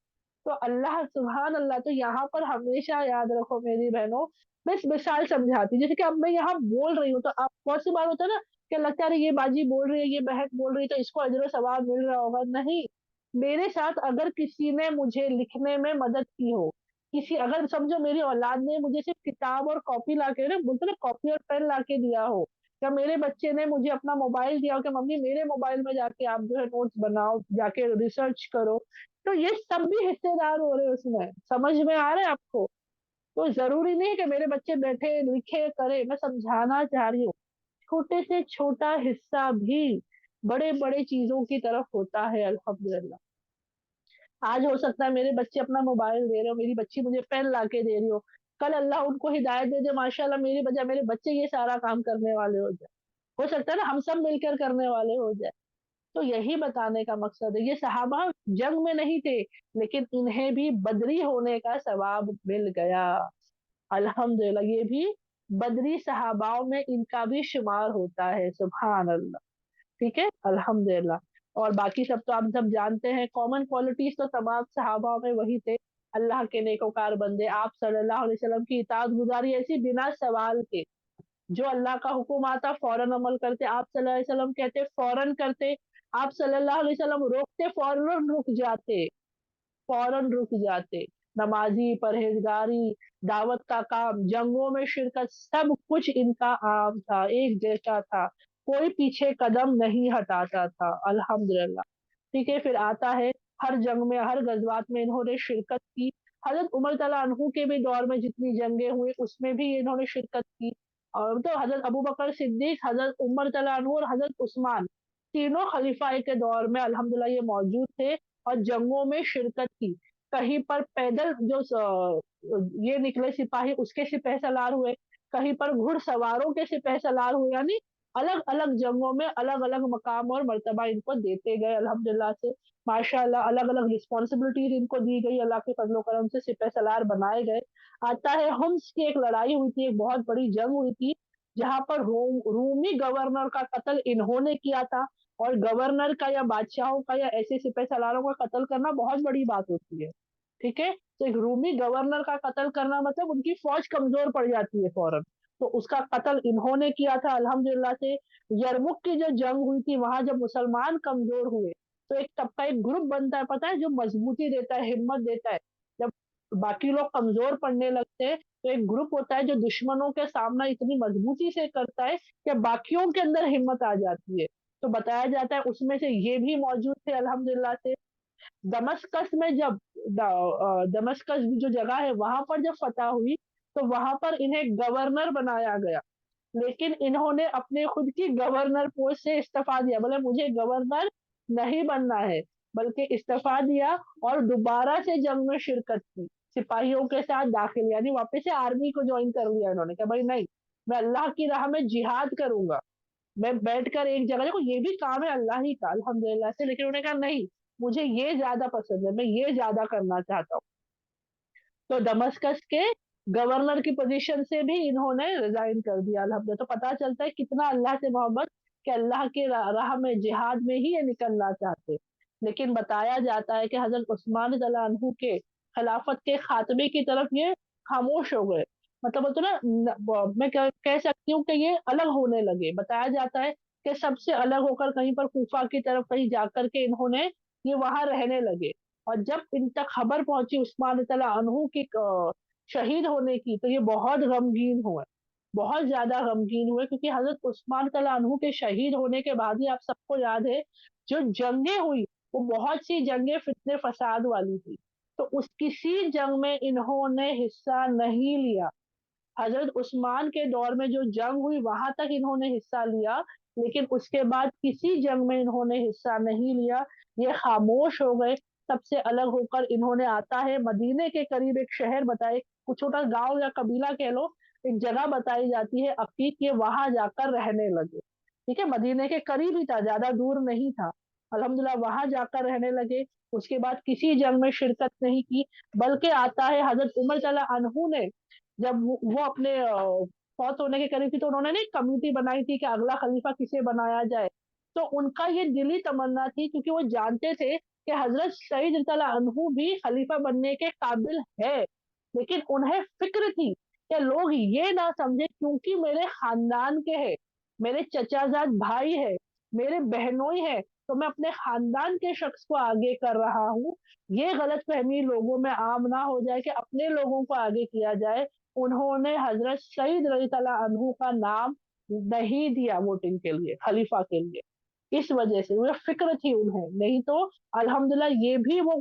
A: तो अल्लाह, सुभान अल्लाह। तो यहाँ पर हमेशा याद रखो मेरी बहनों, मैं इस मिसाल समझाती, जैसे कि अब मैं यहाँ बोल रही हूँ, तो आप बहुत सी बार होता है ना, क्या लगता है अरे ये बाजी बोल रही है, ये बहन बोल रही है, तो इसको अजर सवाब मिल रहा होगा। नहीं, मेरे साथ अगर किसी ने मुझे लिखने में मदद की हो, किसी, अगर समझो मेरी औलाद ने मुझे सिर्फ किताब और कॉपी ला के, ना बोलते ना, कॉपी और पेन ला के दिया हो, या मेरे बच्चे ने मुझे अपना मोबाइल दिया हो कि मम्मी मेरे मोबाइल में जाके आप जो है नोट्स बनाओ, जाके रिसर्च करो, तो ये सब भी हिस्सेदार हो रहे हैं उसमें। समझ में आ रहा है आपको? तो जरूरी नहीं कि मेरे बच्चे बैठे लिखे करे, मैं समझाना चाह रही हूँ, छोटे से छोटा हिस्सा भी बड़े बड़े चीजों की तरफ होता है, अल्हम्दुलिल्लाह। आज हो सकता है मेरे बच्चे अपना मोबाइल दे रहे हो, मेरी बच्ची मुझे पेन ला के दे रही हो, कल अल्लाह उनको हिदायत दे दे, माशाल्लाह, मेरी बजाय मेरे बच्चे ये सारा काम करने वाले हो जाए। हो सकता है ना हम सब मिलकर करने वाले हो जाए। तो यही बताने का मकसद है, ये सहाबा जंग में नहीं थे, लेकिन इन्हें भी बदरी होने का सवाब मिल गया। अल्हम्दुलिल्लाह, ये भी बदरी सहाबाओं में इनका भी शुमार होता है। सुभान अल्लाह। ठीक है, अल्हम्दुलिल्लाह। और बाकी सब तो आप सब जानते हैं, कॉमन क्वालिटीज तो तमाम सहाबा में वही थे, अल्लाह के नेकोकार बंदे, आप सल्लल्लाहु अलैहि वसल्लम की इताअत गुजारी ऐसी बिना सवाल के, जो अल्लाह का हुक्म आता फौरन अमल करते, आप सल्लल्लाहु अलैहि वसल्लम कहते फौरन करते, आप सल्लल्लाहु अलैहि वसल्लम रोकते फौरन रुक जाते, फौरन रुक जाते। नमाजी, परहेजगारी, दावत का काम, जंगों में शिरकत, सब कुछ इनका आम था, एक जैसा था, कोई पीछे कदम नहीं हटाता था। अल्हम्दुलिल्लाह। ठीक है, फिर आता है, हर जंग में, हर गजवात में इन्होंने शिरकत की। हजरत उमर तला अनहु के भी दौर में जितनी जंगे हुई, उसमें भी इन्होंने शिरकत की। और तो हजरत अबू बकर सिद्दीक, हजरत उमर तला अनहु और हजरत उस्मान, तीनों खलीफा के दौर में अल्हम्दुलिल्लाह ये मौजूद थे और जंगों में शिरकत की। कहीं पर पैदल जो ये निकले सिपाही, उसके सिपह सलार हुए, कहीं पर घुड़सवारों के सिपह सलार हुए, यानी अलग अलग जंगों में अलग अलग मकाम और मर्तबा इनको देते गए अल्हम्दुलिल्लाह से। माशाल्लाह, अलग अलग रिस्पॉन्सिबिलिटीज इनको दी गई, अल्लाह के फजलो करम से सिपह सलार बनाए गए। आता है हम्स की एक लड़ाई हुई थी, एक बहुत बड़ी जंग हुई थी, जहां पर रूमी गवर्नर का कत्ल इन्होंने किया था। और गवर्नर का या बादशाहों का या ऐसे सिपह सलारों का कत्ल करना बहुत बड़ी बात होती है। ठीक है, तो एक रूमी गवर्नर का कत्ल करना मतलब उनकी फौज कमजोर पड़ जाती है फौरन। तो उसका कत्ल इन्होंने किया था अल्हम्दुलिल्लाह से। यरमुक की जो जंग हुई थी, वहां जब मुसलमान कमजोर हुए, तो एक तबका, एक ग्रुप बनता है, पता है, जो मजबूती देता है, हिम्मत देता है। जब बाकी लोग कमजोर पड़ने लगते हैं, तो एक ग्रुप होता है जो दुश्मनों के सामना इतनी मजबूती से करता है कि बाकियों के अंदर हिम्मत आ जाती है। तो बताया जाता है उसमें से ये भी मौजूद थे अल्हम्दुलिल्लाह से। दमस्कस में जब दमस्कस जो जगह है, वहां पर जब फतह हुई, तो वहां पर इन्हें गवर्नर बनाया गया। लेकिन इन्होंने अपने खुद की गवर्नर पोस्ट से इस्तीफा दिया, बोले मुझे गवर्नर नहीं बनना है, बल्कि इस्तीफा दिया और दोबारा से जंग में शिरकत की, सिपाहियों के साथ दाखिल, यानी वापस से आर्मी को ज्वाइन कर लिया इन्होंने, कहा भाई नहीं, मैं अल्लाह की राह में जिहाद करूंगा, मैं बैठकर एक जगह, देखो ये भी काम है अल्लाह ही का अल्हम्दुलिल्लाह से, लेकिन उन्होंने कहा नहीं, मुझे ये ज्यादा पसंद है, मैं ये ज्यादा करना चाहता हूँ। तो दमस्कस के गवर्नर की पोजीशन से भी इन्होंने रिजाइन कर दिया अल्हम्दुलिल्लाह। तो पता चलता है कितना अल्लाह से मोहब्बत, कि अल्लाह के राह में जिहाद में ही ये निकलना चाहते। लेकिन बताया जाता है कि हजरत उस्मान रज़ियल्लाहु अन्हु के खिलाफत के खात्मे की तरफ ये खामोश हो गए, मतलब बोलते ना, मैं कह सकती हूँ कि ये अलग होने लगे। बताया जाता है कि सबसे अलग होकर कहीं पर कूफा की तरफ कहीं जाकर के इन्होंने, ये वहां रहने लगे। और जब इन तक खबर पहुंची उस्मान रज़ियल्लाहु अन्हु की शहीद होने की, तो ये बहुत गमगीन हुए। बहुत ज्यादा गमगीन हुए, क्योंकि हजरत उस्मान तआला अन्हु के शहीद होने के बाद ही आप सबको याद है जो जंगें हुई वो बहुत सी जंगें फितने फसाद वाली थी, तो उस किसी जंग में इन्होंने हिस्सा नहीं लिया। हजरत उस्मान के दौर में जो जंग हुई वहां तक इन्होंने हिस्सा लिया, लेकिन उसके बाद किसी जंग में इन्होंने हिस्सा नहीं लिया। ये खामोश हो गए। सबसे अलग होकर इन्होंने आता है मदीने के करीब एक शहर बताए, कुछ छोटा गांव या कबीला कह लो, एक जगह बताई जाती है अकीक के, वहां जाकर रहने लगे। ठीक है, मदीने के करीब ही था, ज्यादा दूर नहीं था। अल्हम्दुलिल्लाह वहां जाकर रहने लगे। उसके बाद किसी जंग में शिरकत नहीं की, बल्कि आता है हजरत उमर तआला अन्हु ने जब वो अपने फौत होने के करीब थी, तो उन्होंने ना एक कमेटी बनाई थी कि अगला खलीफा किसे बनाया जाए। तो उनका ये दिली तमन्ना थी, क्योंकि वो जानते थे कि हजरत सईद रज़ियल्लाहु अन्हु भी खलीफा बनने के काबिल है, लेकिन उन्हें फिक्र थी कि लोग ये ना समझे क्योंकि मेरे खानदान के हैं, मेरे चचाजाद भाई है, मेरे बहनोई है, तो मैं अपने खानदान के शख्स को आगे कर रहा हूँ। ये गलत फहमी लोगों में आम ना हो जाए कि अपने लोगों को आगे किया जाए। उन्होंने हजरत सईद रज़ी अल्लाह अन्हु का नाम नहीं दिया वोटिंग के लिए, खलीफा के लिए। इस वजह से वो फिक्र थी उन्हें, नहीं तो अल्हम्दुलिल्लाह ये भी वो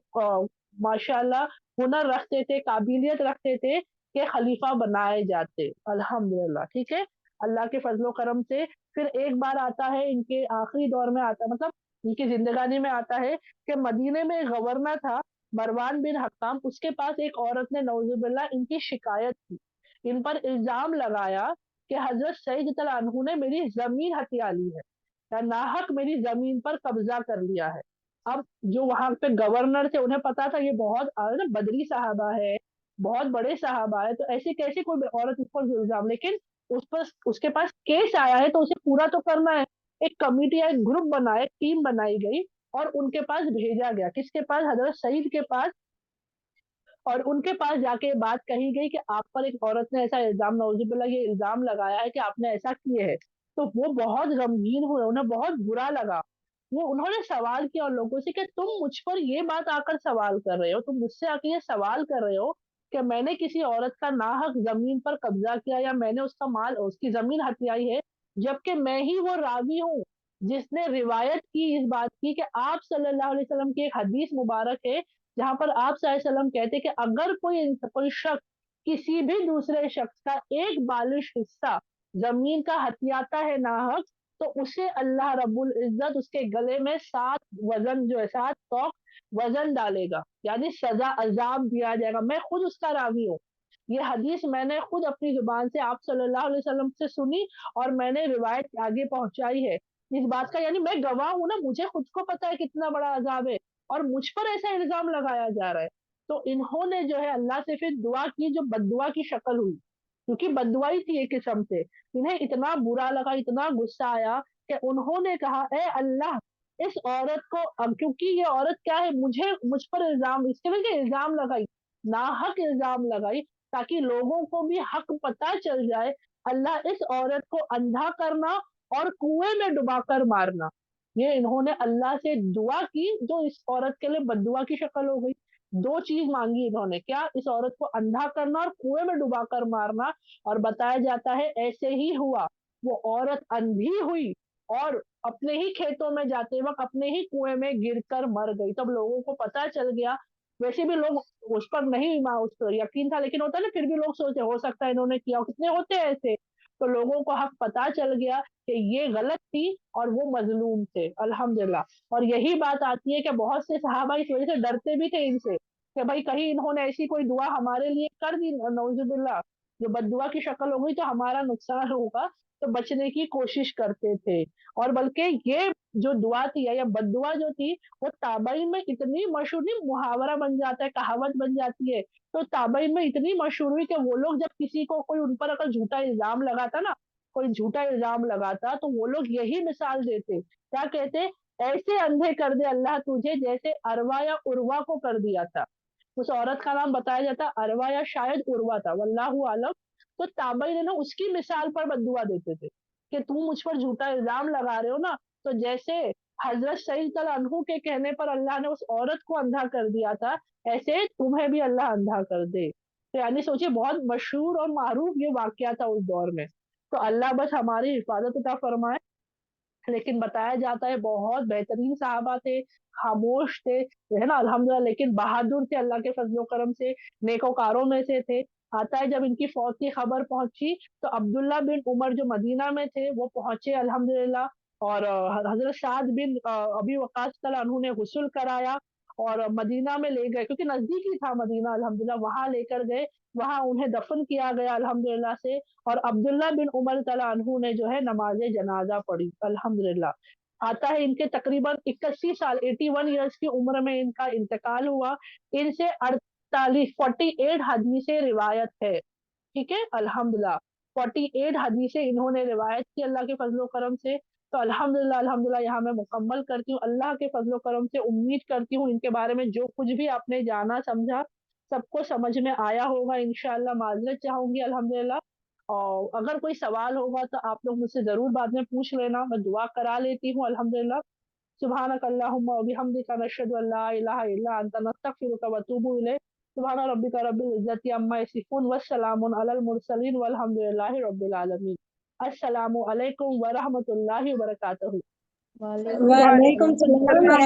A: माशाल्लाह हुनर रखते थे, काबिलियत रखते थे कि खलीफा बनाए जाते। अल्हम्दुलिल्लाह, ठीक है, अल्लाह के फजलो करम से। फिर एक बार आता है इनके आखिरी दौर में आता, मतलब इनकी जिंदगानी में आता है कि मदीने में एक गवर्नर था मरवान बिन हक्काम, उसके पास एक औरत ने नौजुबिल्ला इनकी शिकायत की, इन पर इल्जाम लगाया कि हजरत सईद अन्हु ने मेरी जमीन हथिया ली है या नाहक मेरी जमीन पर कब्जा कर लिया है। अब जो वहां पे गवर्नर थे उन्हें पता था ये बहुत ना बदरी साहबा है, बहुत बड़े साहबा है, तो ऐसे कैसे कोई औरत उस पर इल्जाम, लेकिन उस पर उसके पास केस आया है तो उसे पूरा तो करना है। एक कमिटी या एक ग्रुप बनाए, टीम बनाई गई और उनके पास भेजा गया, किसके पास, हजरत सईद के पास। और उनके पास जाके बात कही गई कि आप पर एक औरत ने ऐसा इल्जाम, नौजुबिल्ला ये इल्जाम लगाया है कि आपने ऐसा किए है। तो वो बहुत गमगीन हुए, उन्हें बहुत बुरा लगा। वो उन्होंने सवाल किया उन लोगों से कि तुम मुझ पर ये बात आकर सवाल कर रहे हो, तुम मुझसे आके ये सवाल कर रहे हो कि मैंने किसी औरत का नाहक जमीन पर कब्जा किया या मैंने उसका माल, उसकी जमीन हथियाई है, जबकि मैं ही वो रावी हूँ जिसने रिवायत की इस बात की कि आप सल्लल्लाहु अलैहि वसल्लम की एक हदीस मुबारक है जहां पर आप सल्लल्लाहु अलैहि वसल्लम कहते कि अगर कोई शख्स किसी भी दूसरे शख्स का एक बालिश हिस्सा जमीन का हथियाता है नाहक, तो उसे अल्लाह रब्बुल इज्जत उसके गले में 7 वजन जो है 7 तौक वजन डालेगा, यानी सजा अजाब दिया जाएगा। मैं खुद उसका रावी हूँ, ये हदीस मैंने खुद अपनी जुबान से आप सल्लल्लाहु अलैहि वसल्लम से सुनी और मैंने रिवायत आगे पहुंचाई है इस बात का, यानी मैं गवाह हूं ना, मुझे खुद को पता है कितना बड़ा अजाब है और मुझ पर ऐसा इल्जाम लगाया जा रहा है। तो इन्होंने जो है अल्लाह से फिर दुआ की, जो बददुआ की शक्ल हुई, क्योंकि बददुआ ही थी एक किस्म से। इन्हें इतना बुरा लगा, इतना गुस्सा आया कि उन्होंने कहा, ए अल्लाह, इस औरत को, अब क्योंकि ये औरत क्या है, मुझ पर इल्जाम, इसके लिए इल्जाम लगाई, नाहक इल्जाम लगाई, ताकि लोगों को भी हक पता चल जाए। अल्लाह इस औरत को अंधा करना और कुएं में डुबाकर मारना। ये इन्होंने अल्लाह से दुआ की, जो इस औरत के लिए बददुआ की शक्ल हो गई। दो चीज मांगी इन्होंने, क्या, इस औरत को अंधा करना और कुएं में डुबाकर मारना। और बताया जाता है ऐसे ही हुआ, वो औरत अंधी हुई और अपने ही खेतों में जाते वक्त अपने ही कुएं में गिरकर मर गई। तब लोगों को पता चल गया। वैसे भी लोग उस पर नहीं, उस पर यकीन था, लेकिन होता है ना, फिर भी लोग सोचते हो सकता है इन्होंने किया, कितने होते हैं ऐसे। तो लोगों को हक पता चल गया कि ये गलत थी और वो मजलूम थे, अल्हम्दुलिल्लाह। और यही बात आती है कि बहुत से सहाबा इस वजह से डरते भी थे इनसे कि भाई कहीं इन्होंने ऐसी कोई दुआ हमारे लिए कर दी, नौजुबिल्ला, जो बददुआ की शक्ल हो गई तो हमारा नुकसान होगा, तो बचने की कोशिश करते थे। और बल्कि ये जो दुआ थी या बददुआ जो थी, वो ताबईन में इतनी मशहूर, नहीं मुहावरा बन जाता है, कहावत बन जाती है, तो ताबईन में इतनी मशहूर हुई कि वो लोग जब किसी को कोई उन पर अगर झूठा इल्जाम लगाता ना, कोई झूठा इल्जाम लगाता, तो वो लोग यही मिसाल देते, क्या कहते, ऐसे अंधे कर दे अल्लाह तुझे जैसे अरवा या उर्वा को कर दिया था। उस औरत का नाम बताया जाता अरवा या शायद उर्वा था, वल्लाहु आलम। तो ताबई ने ना उसकी मिसाल पर बददुआ देते थे कि तुम मुझ पर झूठा इल्जाम लगा रहे हो ना, तो जैसे हजरत सईद अन्हु के कहने पर अल्लाह ने उस औरत को अंधा कर दिया था, ऐसे तुम्हें भी अल्लाह अंधा कर दे। तो यानी सोचिए बहुत मशहूर और मारूफ ये वाकया था उस दौर में। तो अल्लाह बस हमारी हिफाजत अता फरमाए। लेकिन बताया जाता है बहुत बेहतरीन सहाबा थे, खामोश थे, है ना? अल्हम्दुलिल्लाह, लेकिन बहादुर थे अल्लाह के फज़्ल-ओ करम से, नेकोकारों में से थे। आता है जब इनकी फौत की खबर पहुँची, तो अब्दुल्ला बिन उमर जो मदीना में थे, वो पहुँचे अल्हम्दुलिल्लाह, और हज़रत साद बिन अबी वक़ास रज़ियल्लाहु अन्हु ने गुस्ल कराया और मदीना में ले गए, क्योंकि नज़दीक ही था मदीना अल्हम्दुलिल्लाह, वहाँ लेकर गए, वहाँ उन्हें दफ़न किया गया अल्हम्दुलिल्लाह से। और अब्दुल्ला बिन उमर तआला अन्हु ने जो है नमाज़े जनाज़ा पढ़ी अल्हम्दुलिल्लाह। आता है इनके तकरीबन 81 साल 81 ईयर्स की उम्र में इनका इंतकाल हुआ। इनसे 48 हदीसें रिवायत है, ठीक है? अल्हम्दुलिल्लाह 48 हदीसें इन्होंने रिवायत की अल्लाह के फज़्ल-ओ करम से। तो अल्हम्दुलिल्लाह, अल्हम्दुलिल्लाह यहाँ मैं मुकम्मल करती हूँ। अल्लाह के फज़्ल-ओ करम से उम्मीद करती हूँ इनके बारे में जो कुछ भी आपने जाना समझा, सबको समझ में आया होगा इंशाअल्लाह। माज़रत चाहूँगी अल्हम्दुलिल्लाह, और अगर कोई सवाल होगा तो आप लोग मुझसे ज़रूर बाद में पूछ लेना, मैं दुआ करा लेती हूँ अल्हम्दुलिल्लाह। सुब्हानक अल्लाहुम्मा व बिहम्दिका नशहदु अल्ला इलाहा इल्ला अंता नस्तगफिरुका व अतूबु इलैक। सुब्हान रब्बिका रब्बिल इज्जति अम्मा यसिफून व सलामुन अलल मुरसलीन वल्हम्दुलिल्लाहि रब्बिल आलमीन। अस्सलामु अलैकुम व रहमतुल्लाहि व बरकातहू।
C: वालेकुम
B: वालेकुम सलाम।